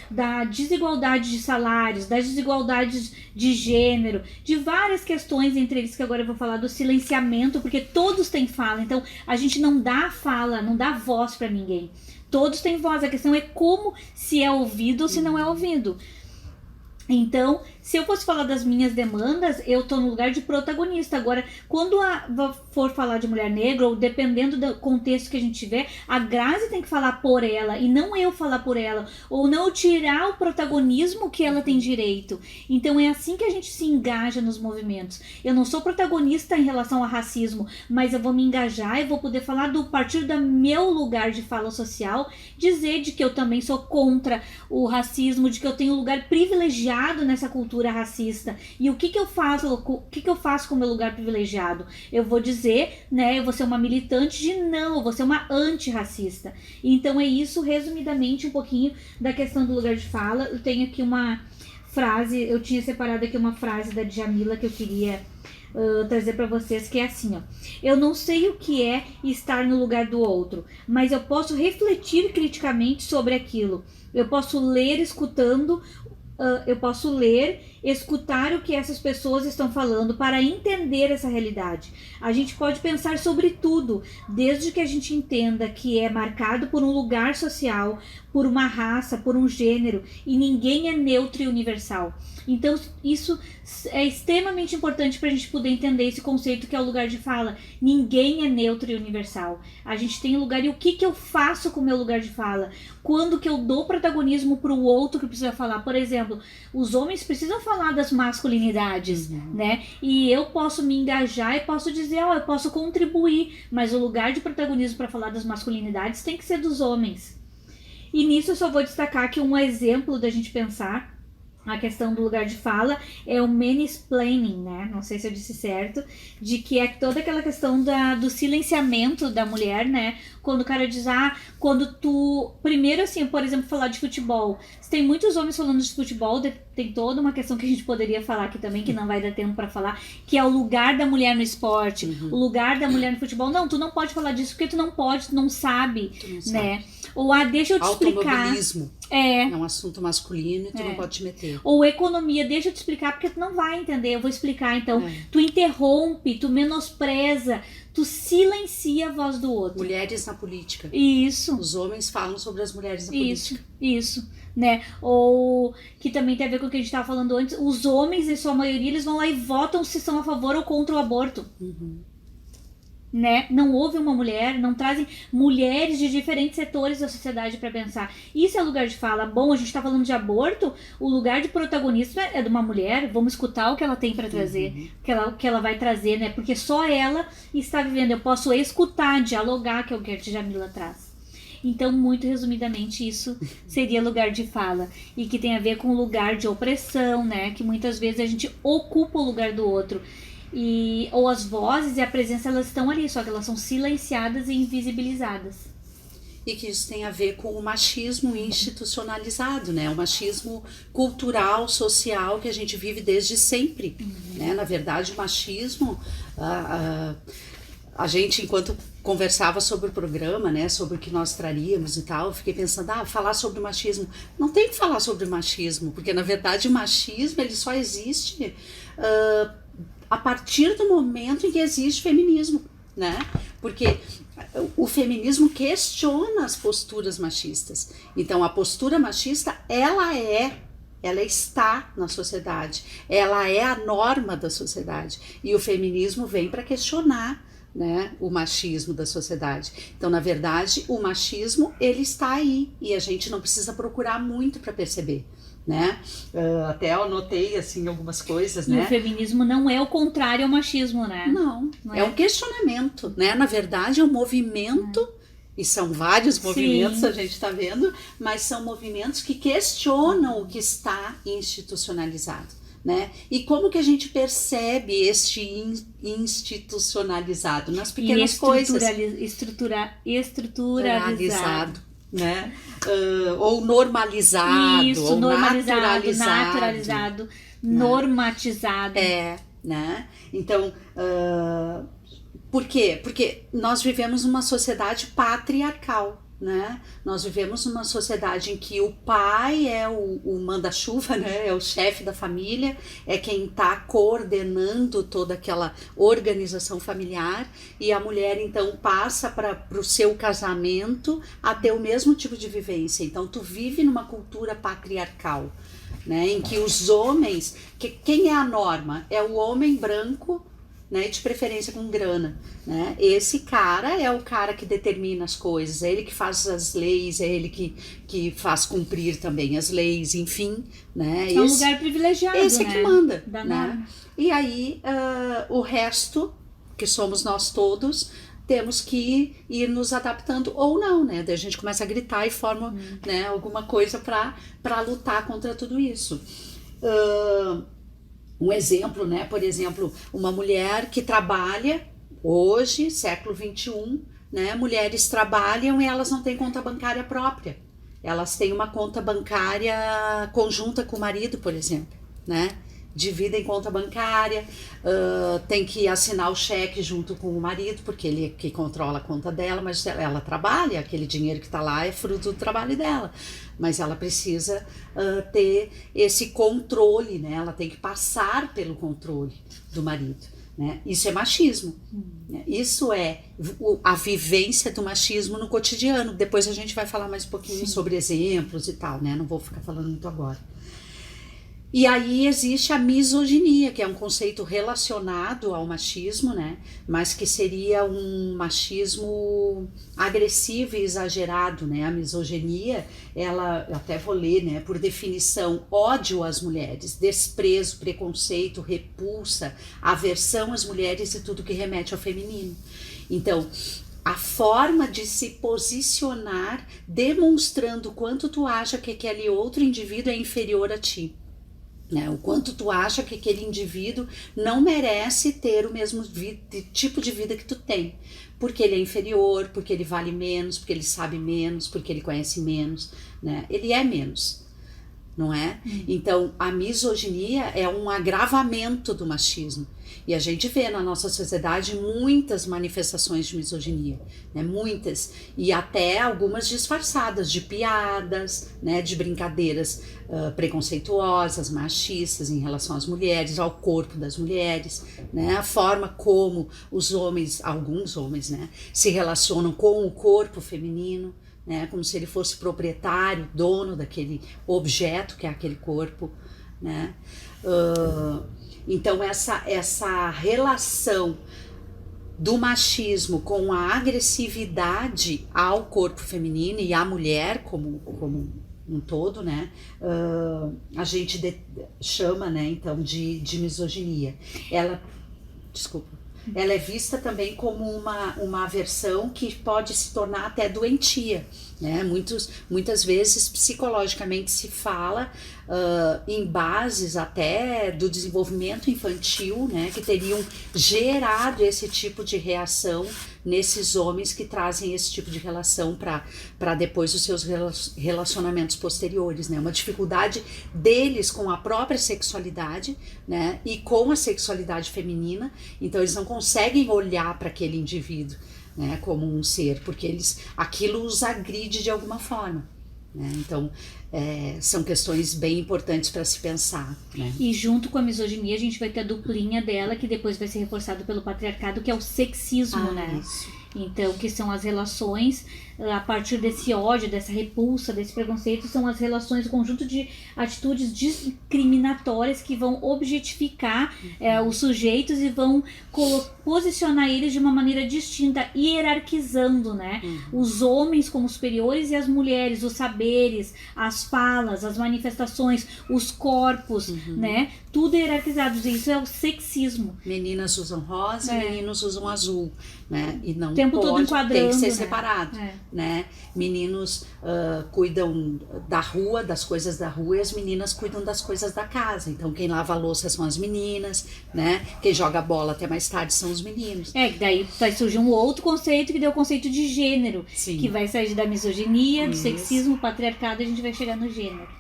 [SPEAKER 1] da desigualdade de salários, das desigualdades de gênero, de várias questões, entre eles que agora eu vou falar do silenciamento, porque todos têm fala, então a gente não dá fala, não dá voz para ninguém. Todos têm voz, a questão é como se é ouvido ou se não é ouvido. Então, se eu fosse falar das minhas demandas, eu tô no lugar de protagonista. Agora, quando for falar de mulher negra, ou dependendo do contexto que a gente tiver, a Grazi tem que falar por ela, e não eu falar por ela, ou não tirar o protagonismo que ela tem direito. Então, é assim que a gente se engaja nos movimentos. Eu não sou protagonista em relação ao racismo, mas eu vou me engajar e vou poder falar a partir do meu lugar de fala social, dizer de que eu também sou contra o racismo, de que eu tenho um lugar privilegiado nessa cultura racista. E o que eu faço com o meu lugar privilegiado? Eu vou dizer, né, eu vou ser uma militante de não, eu vou ser uma antirracista. Então é isso, resumidamente, um pouquinho da questão do lugar de fala. Eu tenho aqui uma frase, eu tinha separado aqui uma frase da Djamila que eu queria trazer para vocês, que é assim, ó: eu não sei o que é estar no lugar do outro, mas eu posso refletir criticamente sobre aquilo. Eu posso ler escutar o que essas pessoas estão falando para entender essa realidade. A gente pode pensar sobre tudo, desde que a gente entenda que é marcado por um lugar social, por uma raça, por um gênero, e ninguém é neutro e universal. Então isso é extremamente importante para a gente poder entender esse conceito que é o lugar de fala. Ninguém é neutro e universal. A gente tem lugar, e o que eu faço com o meu lugar de fala? Quando que eu dou protagonismo para o outro que precisa falar? Por exemplo, os homens precisam falar das masculinidades, né? E eu posso me engajar e posso dizer, eu posso contribuir, mas o lugar de protagonismo para falar das masculinidades tem que ser dos homens. E nisso eu só vou destacar que um exemplo da gente pensar a questão do lugar de fala é o mansplaining, né? Não sei se eu disse certo, de que é toda aquela questão do silenciamento da mulher, né? Quando o cara diz, quando tu... Primeiro, assim, por exemplo, falar de futebol. Se tem muitos homens falando de futebol, tem toda uma questão que a gente poderia falar aqui também, que não vai dar tempo pra falar, que é o lugar da mulher no esporte, o lugar da mulher no futebol. Não, tu não pode falar disso porque tu não pode, tu não sabe, né? Ou, deixa eu te explicar.
[SPEAKER 2] Automobilismo. É um assunto masculino e tu não pode te meter.
[SPEAKER 1] Ou economia, deixa eu te explicar porque tu não vai entender, eu vou explicar. Então, tu interrompe, tu menospreza, tu silencia a voz do outro.
[SPEAKER 2] Mulheres na política.
[SPEAKER 1] Isso.
[SPEAKER 2] Os homens falam sobre as mulheres na política.
[SPEAKER 1] Isso, né? Ou que também tem a ver com o que a gente estava falando antes, os homens, em sua maioria, eles vão lá e votam se são a favor ou contra o aborto. Né? Não houve uma mulher, não trazem mulheres de diferentes setores da sociedade para pensar. Isso é lugar de fala. Bom, a gente está falando de aborto, o lugar de protagonista é de uma mulher, vamos escutar o que ela tem para trazer, o que ela vai trazer, né? Porque só ela está vivendo. Eu posso escutar, dialogar, que é o que a Djamila traz. Então, muito resumidamente, isso seria lugar de fala. E que tem a ver com lugar de opressão, né? Que muitas vezes a gente ocupa o lugar do outro. Ou as vozes e a presença, elas estão ali, só que elas são silenciadas e invisibilizadas.
[SPEAKER 2] e que isso tem a ver com o machismo institucionalizado, né? O machismo cultural, social que a gente vive desde sempre, né? Na verdade, o machismo, a gente, enquanto conversava sobre o programa, né, sobre o que nós traríamos e tal, eu fiquei pensando, falar sobre o machismo. Não tem que falar sobre o machismo, porque na verdade o machismo ele só existe a partir do momento em que existe feminismo, né? Porque o feminismo questiona as posturas machistas. Então a postura machista, ela está na sociedade, ela é a norma da sociedade. E o feminismo vem para questionar, né, o machismo da sociedade. Então, na verdade, o machismo, ele está aí e a gente não precisa procurar muito para perceber, né? Até eu anotei, assim, algumas coisas, né?
[SPEAKER 1] E o feminismo não é o contrário ao machismo, né?
[SPEAKER 2] Não é um questionamento, né? Na verdade, é um movimento, e são vários movimentos, a gente está vendo, mas são movimentos que questionam o que está institucionalizado. Né? E como que a gente percebe este institucionalizado? Nas pequenas coisas. Estruturalizado, né? Ou normalizado,
[SPEAKER 1] isso,
[SPEAKER 2] ou
[SPEAKER 1] naturalizado, normatizado.
[SPEAKER 2] Né? Então, por quê? Porque nós vivemos numa sociedade patriarcal. Né? Nós vivemos numa sociedade em que o pai é o manda-chuva, né? É o chefe da família, é quem está coordenando toda aquela organização familiar, e a mulher então passa para o seu casamento a ter o mesmo tipo de vivência. Então tu vive numa cultura patriarcal, né? Em que os homens, quem é a norma? É o homem branco, né, de preferência com grana, né? Esse cara é o cara que determina as coisas, é ele que faz as leis, é ele que faz cumprir também as leis, enfim, né?
[SPEAKER 1] É um lugar privilegiado,
[SPEAKER 2] esse
[SPEAKER 1] né?
[SPEAKER 2] É que manda,
[SPEAKER 1] da
[SPEAKER 2] né?
[SPEAKER 1] norma.
[SPEAKER 2] E aí o resto, que somos nós todos, temos que ir nos adaptando ou não, né? Daí a gente começa a gritar e forma, né, alguma coisa para lutar contra tudo isso. Um exemplo, né? Por exemplo, uma mulher que trabalha hoje, século XXI, né? Mulheres trabalham e elas não têm conta bancária própria. Elas têm uma conta bancária conjunta com o marido, por exemplo, né? Dividem conta bancária, tem que assinar o cheque junto com o marido, porque ele é que controla a conta dela, mas ela trabalha, aquele dinheiro que está lá é fruto do trabalho dela. Mas ela precisa ter esse controle, né? Ela tem que passar pelo controle do marido, né? Isso é machismo. Né? Isso é a vivência do machismo no cotidiano. Depois a gente vai falar mais um pouquinho sobre exemplos e tal, né? Não vou ficar falando muito agora. E aí existe a misoginia, que é um conceito relacionado ao machismo, né? Mas que seria um machismo agressivo e exagerado, né? A misoginia, ela, eu até vou ler, né? Por definição, ódio às mulheres, desprezo, preconceito, repulsa, aversão às mulheres e tudo que remete ao feminino. Então, a forma de se posicionar demonstrando quanto tu acha que aquele outro indivíduo é inferior a ti. Né, o quanto tu acha que aquele indivíduo não merece ter o mesmo tipo de vida que tu tem, porque ele é inferior, porque ele vale menos, porque ele sabe menos, porque ele conhece menos, né? Ele é menos, não é? Então a misoginia é um agravamento do machismo, e a gente vê na nossa sociedade muitas manifestações de misoginia, né? Muitas, e até algumas disfarçadas de piadas, né? De brincadeiras preconceituosas, machistas em relação às mulheres, ao corpo das mulheres, né? A forma como os homens, alguns homens, né? Se relacionam com o corpo feminino, né? Como se ele fosse proprietário, dono daquele objeto que é aquele corpo, né? Então essa relação do machismo com a agressividade ao corpo feminino e à mulher como um todo, né? A gente chama, né, então, de misoginia. Ela é vista também como uma aversão que pode se tornar até doentia, né? Muitas vezes psicologicamente se fala em bases até do desenvolvimento infantil, né, que teriam gerado esse tipo de reação nesses homens que trazem esse tipo de relação para depois os seus relacionamentos posteriores, né? Uma dificuldade deles com a própria sexualidade, né? E com a sexualidade feminina, então eles não conseguem olhar para aquele indivíduo, né, como um ser, porque aquilo os agride de alguma forma, né? Então são questões bem importantes para se pensar, né?
[SPEAKER 1] E junto com a misoginia a gente vai ter a duplinha dela, que depois vai ser reforçado pelo patriarcado, que é o sexismo, né?
[SPEAKER 2] Isso.
[SPEAKER 1] Então, que são as relações, a partir desse ódio, dessa repulsa, desse preconceito, são as relações, o conjunto de atitudes discriminatórias que vão objetificar os sujeitos e vão posicionar eles de uma maneira distinta, hierarquizando, né? Os homens como superiores e as mulheres, os saberes, as falas, as manifestações, os corpos, né? Tudo hierarquizado. Isso é o sexismo.
[SPEAKER 2] Meninas usam rosa e meninos usam azul, né? E não
[SPEAKER 1] O tempo todo enquadrando,
[SPEAKER 2] tem que ser
[SPEAKER 1] né?
[SPEAKER 2] separado, né? Meninos cuidam da rua, das coisas da rua, e as meninas cuidam das coisas da casa. Então quem lava a louça são as meninas, né? Quem joga bola até mais tarde são os meninos.
[SPEAKER 1] Daí vai surgir um outro conceito, que é o conceito de gênero.
[SPEAKER 2] Sim.
[SPEAKER 1] Que vai sair da misoginia, do sexismo, patriarcado, e a gente vai chegar no gênero.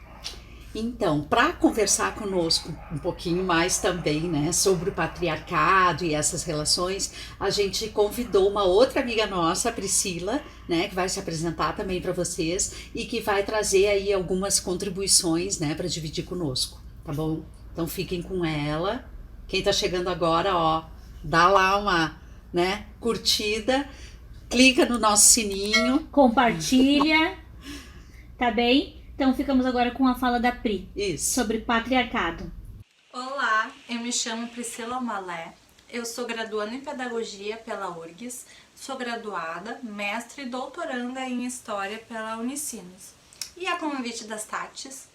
[SPEAKER 2] Então, para conversar conosco um pouquinho mais também, né, sobre o patriarcado e essas relações, a gente convidou uma outra amiga nossa, a Priscila, né, que vai se apresentar também para vocês e que vai trazer aí algumas contribuições, né, para dividir conosco, tá bom? Então fiquem com ela. Quem tá chegando agora, ó, dá lá uma, né, curtida, clica no nosso sininho,
[SPEAKER 1] compartilha, tá bem? Então ficamos agora com a fala da Pri.
[SPEAKER 2] Isso.
[SPEAKER 1] Sobre patriarcado.
[SPEAKER 4] Olá, eu me chamo Priscila Malé, eu sou graduanda em Pedagogia pela URGS, sou graduada, mestre e doutoranda em História pela Unicinos. E a convite das Tatis,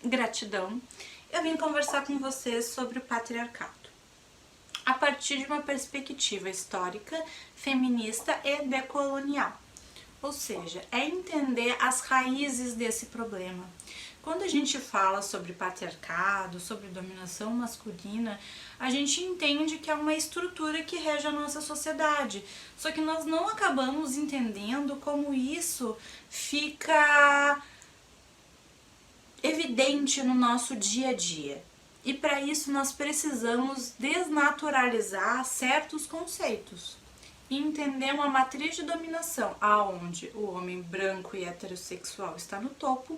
[SPEAKER 4] gratidão, eu vim conversar com vocês sobre o patriarcado, a partir de uma perspectiva histórica, feminista e decolonial. Ou seja, é entender as raízes desse problema. Quando a gente fala sobre patriarcado, sobre dominação masculina, a gente entende que é uma estrutura que rege a nossa sociedade. Só que nós não acabamos entendendo como isso fica evidente no nosso dia a dia. E para isso nós precisamos desnaturalizar certos conceitos e entender uma matriz de dominação, aonde o homem branco e heterossexual está no topo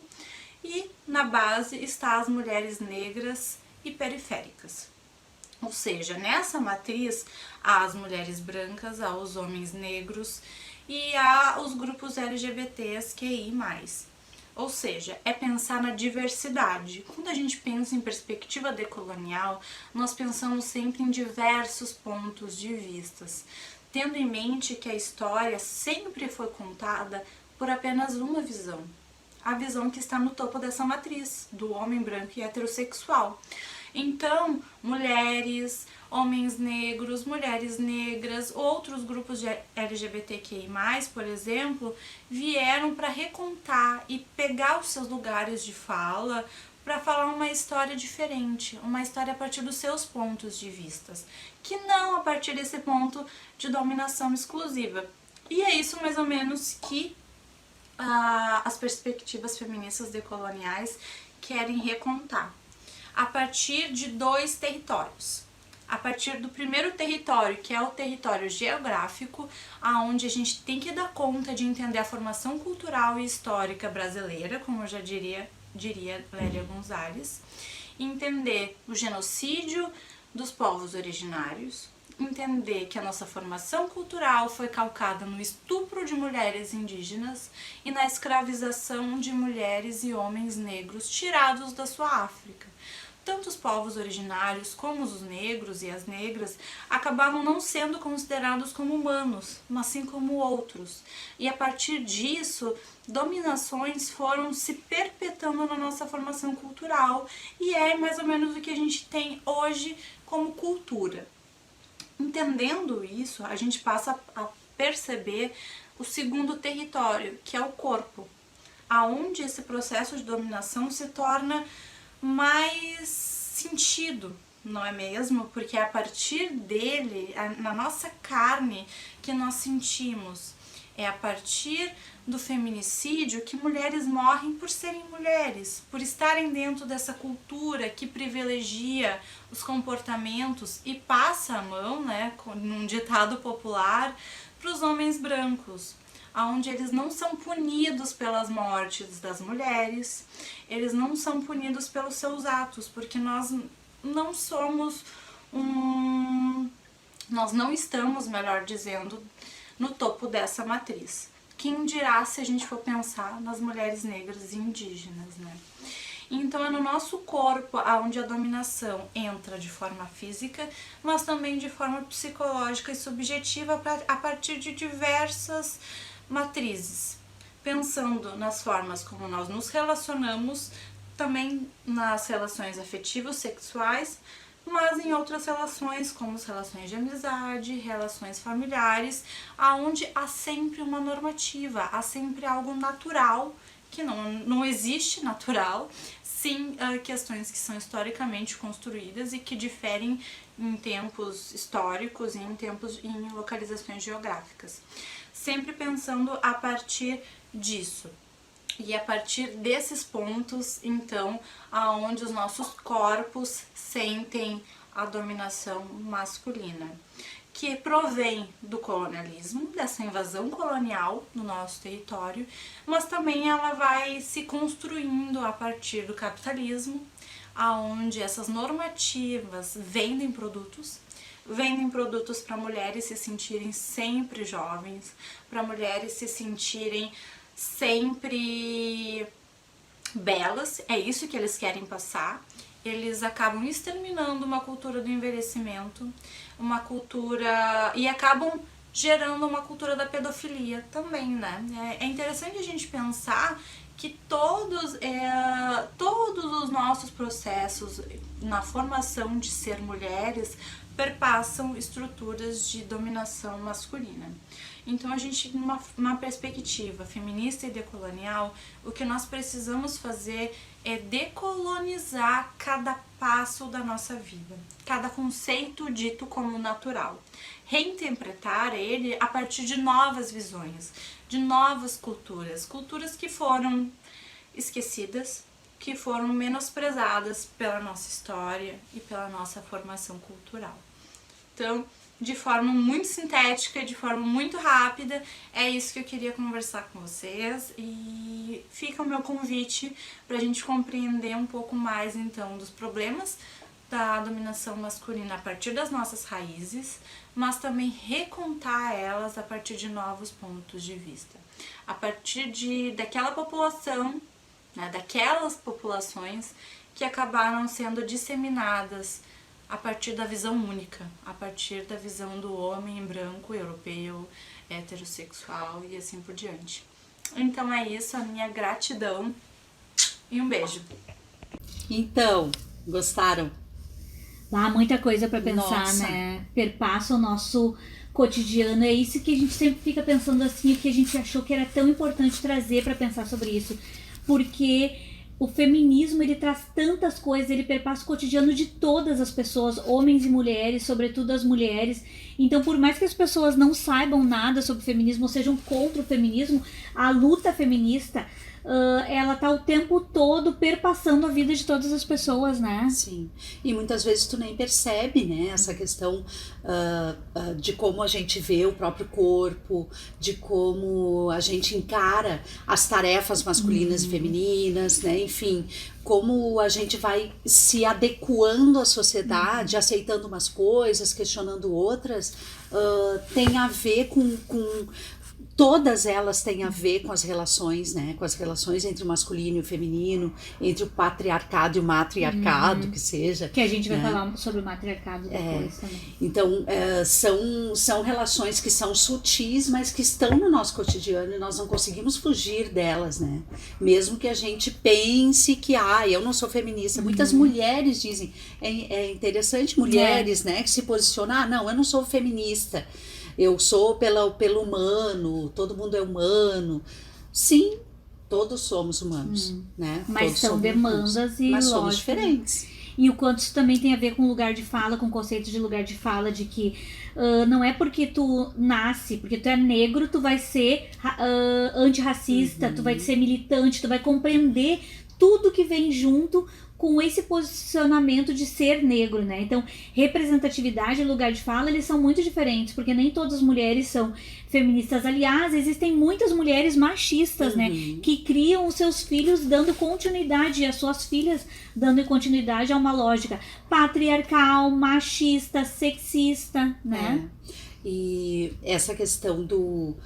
[SPEAKER 4] e na base está as mulheres negras e periféricas. Ou seja, nessa matriz há as mulheres brancas, há os homens negros e há os grupos LGBTQI+. Ou seja, é pensar na diversidade. Quando a gente pensa em perspectiva decolonial, nós pensamos sempre em diversos pontos de vistas, tendo em mente que a história sempre foi contada por apenas uma visão, a visão que está no topo dessa matriz, do homem branco e heterossexual. Então, mulheres, homens negros, mulheres negras, outros grupos de LGBTQI+, por exemplo, vieram para recontar e pegar os seus lugares de fala para falar uma história diferente, uma história a partir dos seus pontos de vistas, que não a partir desse ponto de dominação exclusiva. E é isso mais ou menos que as perspectivas feministas decoloniais querem recontar, a partir de dois territórios. A partir do primeiro território, que é o território geográfico, aonde a gente tem que dar conta de entender a formação cultural e histórica brasileira, como eu já diria Lélia Gonzalez, entender o genocídio dos povos originários, entender que a nossa formação cultural foi calcada no estupro de mulheres indígenas e na escravização de mulheres e homens negros tirados da sua África. Tanto os povos originários como os negros e as negras acabavam não sendo considerados como humanos, mas sim como outros. E a partir disso, dominações foram se perpetuando na nossa formação cultural e é mais ou menos o que a gente tem hoje como cultura. Entendendo isso, a gente passa a perceber o segundo território, que é o corpo, aonde esse processo de dominação se torna mais sentido, não é mesmo? Porque é a partir dele, na nossa carne, que nós sentimos. É a partir do feminicídio que mulheres morrem por serem mulheres, por estarem dentro dessa cultura que privilegia os comportamentos e passa a mão, né, num ditado popular, para os homens brancos, onde eles não são punidos pelas mortes das mulheres, eles não são punidos pelos seus atos, porque nós não somos nós não estamos, melhor dizendo, no topo dessa matriz. Quem dirá se a gente for pensar nas mulheres negras e indígenas, né? Então é no nosso corpo onde a dominação entra de forma física, mas também de forma psicológica e subjetiva a partir de diversas matrizes. Pensando nas formas como nós nos relacionamos, também nas relações afetivas, sexuais, mas em outras relações, como as relações de amizade, relações familiares, aonde há sempre uma normativa, há sempre algo natural, que não existe natural, sim questões que são historicamente construídas e que diferem em tempos históricos e em localizações geográficas. Sempre pensando a partir disso. E a partir desses pontos, então, aonde os nossos corpos sentem a dominação masculina, que provém do colonialismo, dessa invasão colonial no nosso território, mas também ela vai se construindo a partir do capitalismo, aonde essas normativas vendem produtos para mulheres se sentirem sempre jovens, para mulheres se sentirem sempre belas, é isso que eles querem passar. Eles acabam exterminando uma cultura do envelhecimento, uma cultura, e acabam gerando uma cultura da pedofilia também, né? É interessante a gente pensar que todos os nossos processos na formação de ser mulheres perpassam estruturas de dominação masculina. Então, a gente, numa perspectiva feminista e decolonial, o que nós precisamos fazer é decolonizar cada passo da nossa vida, cada conceito dito como natural. Reinterpretar ele a partir de novas visões, de novas culturas, culturas que foram esquecidas, que foram menosprezadas pela nossa história e pela nossa formação cultural. Então, de forma muito sintética, de forma muito rápida, é isso que eu queria conversar com vocês, e fica o meu convite para a gente compreender um pouco mais então dos problemas da dominação masculina a partir das nossas raízes, mas também recontar elas a partir de novos pontos de vista, a partir daquela população, né, daquelas populações que acabaram sendo disseminadas a partir da visão única, a partir da visão do homem branco, europeu, heterossexual e assim por diante. Então é isso, a minha gratidão e um beijo.
[SPEAKER 2] Então, gostaram?
[SPEAKER 1] Há muita coisa para pensar,
[SPEAKER 2] Nossa.
[SPEAKER 1] né? Perpassa o nosso cotidiano, é isso que a gente sempre fica pensando assim, o que a gente achou que era tão importante trazer para pensar sobre isso, porque o feminismo, ele traz tantas coisas, ele perpassa o cotidiano de todas as pessoas, homens e mulheres, sobretudo as mulheres. Então, por mais que as pessoas não saibam nada sobre o feminismo, ou sejam contra o feminismo, a luta feminista, ela tá o tempo todo perpassando a vida de todas as pessoas, né?
[SPEAKER 2] Sim, e muitas vezes tu nem percebe, né, essa questão de como a gente vê o próprio corpo, de como a gente encara as tarefas masculinas e femininas, né, enfim, como a gente vai se adequando à sociedade, aceitando umas coisas, questionando outras, tem a ver com todas elas têm a ver com as relações, né? Com as relações entre o masculino e o feminino, entre o patriarcado e o matriarcado, que seja.
[SPEAKER 1] Que a gente vai
[SPEAKER 2] né?
[SPEAKER 1] falar sobre o matriarcado depois também.
[SPEAKER 2] Então, são relações que são sutis, mas que estão no nosso cotidiano e nós não conseguimos fugir delas, né? Mesmo que a gente pense que, eu não sou feminista. Muitas mulheres dizem, é interessante, mulheres, né, que se posicionam, não, eu não sou feminista. Eu sou pelo humano, todo mundo é humano. Sim, todos somos humanos, né?
[SPEAKER 1] Mas
[SPEAKER 2] Todos
[SPEAKER 1] são
[SPEAKER 2] somos
[SPEAKER 1] demandas
[SPEAKER 2] humanos,
[SPEAKER 1] e
[SPEAKER 2] mas somos
[SPEAKER 1] lógico,
[SPEAKER 2] diferentes.
[SPEAKER 1] E o quanto isso também tem a ver com lugar de fala, com o conceito de lugar de fala, de que não é porque tu nasce, porque tu é negro, tu vai ser antirracista, tu vai ser militante, tu vai compreender tudo que vem junto com esse posicionamento de ser negro, né? Então, representatividade e lugar de fala, eles são muito diferentes, porque nem todas as mulheres são feministas. Aliás, existem muitas mulheres machistas, né? Que criam os seus filhos dando continuidade, e as suas filhas dando continuidade a uma lógica patriarcal, machista, sexista, né?
[SPEAKER 2] E essa questão do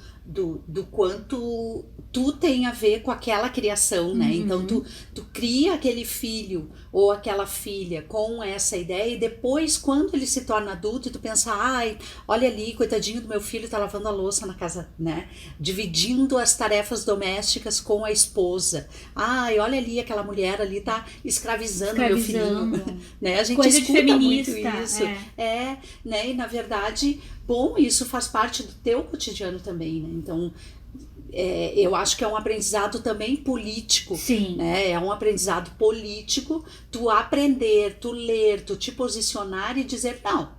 [SPEAKER 2] quanto tu tem a ver com aquela criação, né? Então tu cria aquele filho ou aquela filha com essa ideia, e depois, quando ele se torna adulto, e tu pensa, ai, olha ali, coitadinho do meu filho, tá lavando a louça na casa, né? Dividindo as tarefas domésticas com a esposa. Ai, olha ali, aquela mulher ali tá escravizando meu filhinho, né? A gente
[SPEAKER 1] coisa
[SPEAKER 2] escuta
[SPEAKER 1] de feminista,
[SPEAKER 2] muito isso. Né? E na verdade, bom, isso faz parte do teu cotidiano também, né? Então, eu acho que é um aprendizado também político.
[SPEAKER 1] Sim.
[SPEAKER 2] Né? É um aprendizado político, tu aprender, tu ler, tu te posicionar e dizer, não,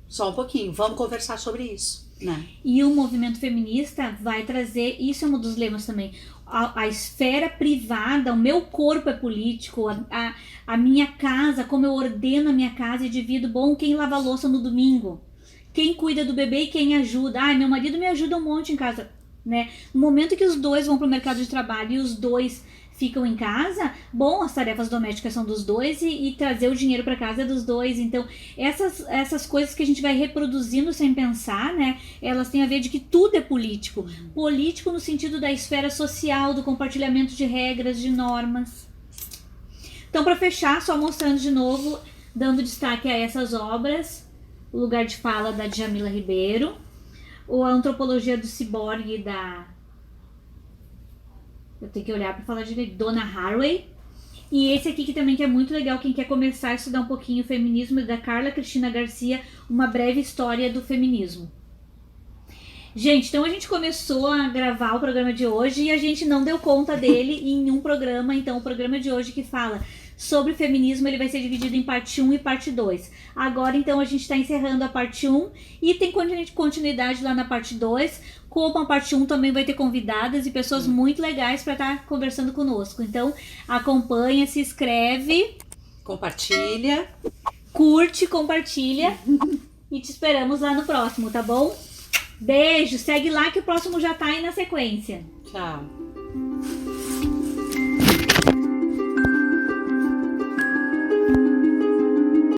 [SPEAKER 2] só um pouquinho, vamos conversar sobre isso. Né?
[SPEAKER 1] E o movimento feminista vai trazer, isso é um dos lemas também, a esfera privada, o meu corpo é político, a minha casa, como eu ordeno a minha casa e divido, bom, quem lava a louça no domingo? Quem cuida do bebê e quem ajuda? Ai, meu marido me ajuda um monte em casa, né? No momento que os dois vão pro mercado de trabalho e os dois ficam em casa, bom, as tarefas domésticas são dos dois e trazer o dinheiro para casa é dos dois. Então, essas coisas que a gente vai reproduzindo sem pensar, né? Elas têm a ver de que tudo é político. Político no sentido da esfera social, do compartilhamento de regras, de normas. Então, para fechar, só mostrando de novo, dando destaque a essas obras, o lugar de fala da Djamila Ribeiro, ou a antropologia do ciborgue eu tenho que olhar para falar direito, Donna Haraway, e esse aqui que também que é muito legal, quem quer começar a estudar um pouquinho o feminismo, da Carla Cristina Garcia, Uma Breve História do Feminismo. Gente, então a gente começou a gravar o programa de hoje e a gente não deu conta dele em um programa. Então o programa de hoje que fala sobre feminismo, ele vai ser dividido em parte 1 e parte 2. Agora então a gente está encerrando a parte 1 e tem continuidade lá na parte 2. Como a parte 1 também vai ter convidadas e pessoas muito legais para estar conversando conosco. Então acompanha, se inscreve,
[SPEAKER 2] compartilha,
[SPEAKER 1] curte, compartilha e te esperamos lá no próximo, tá bom? Beijo, segue lá que o próximo já tá aí na sequência.
[SPEAKER 2] Tchau.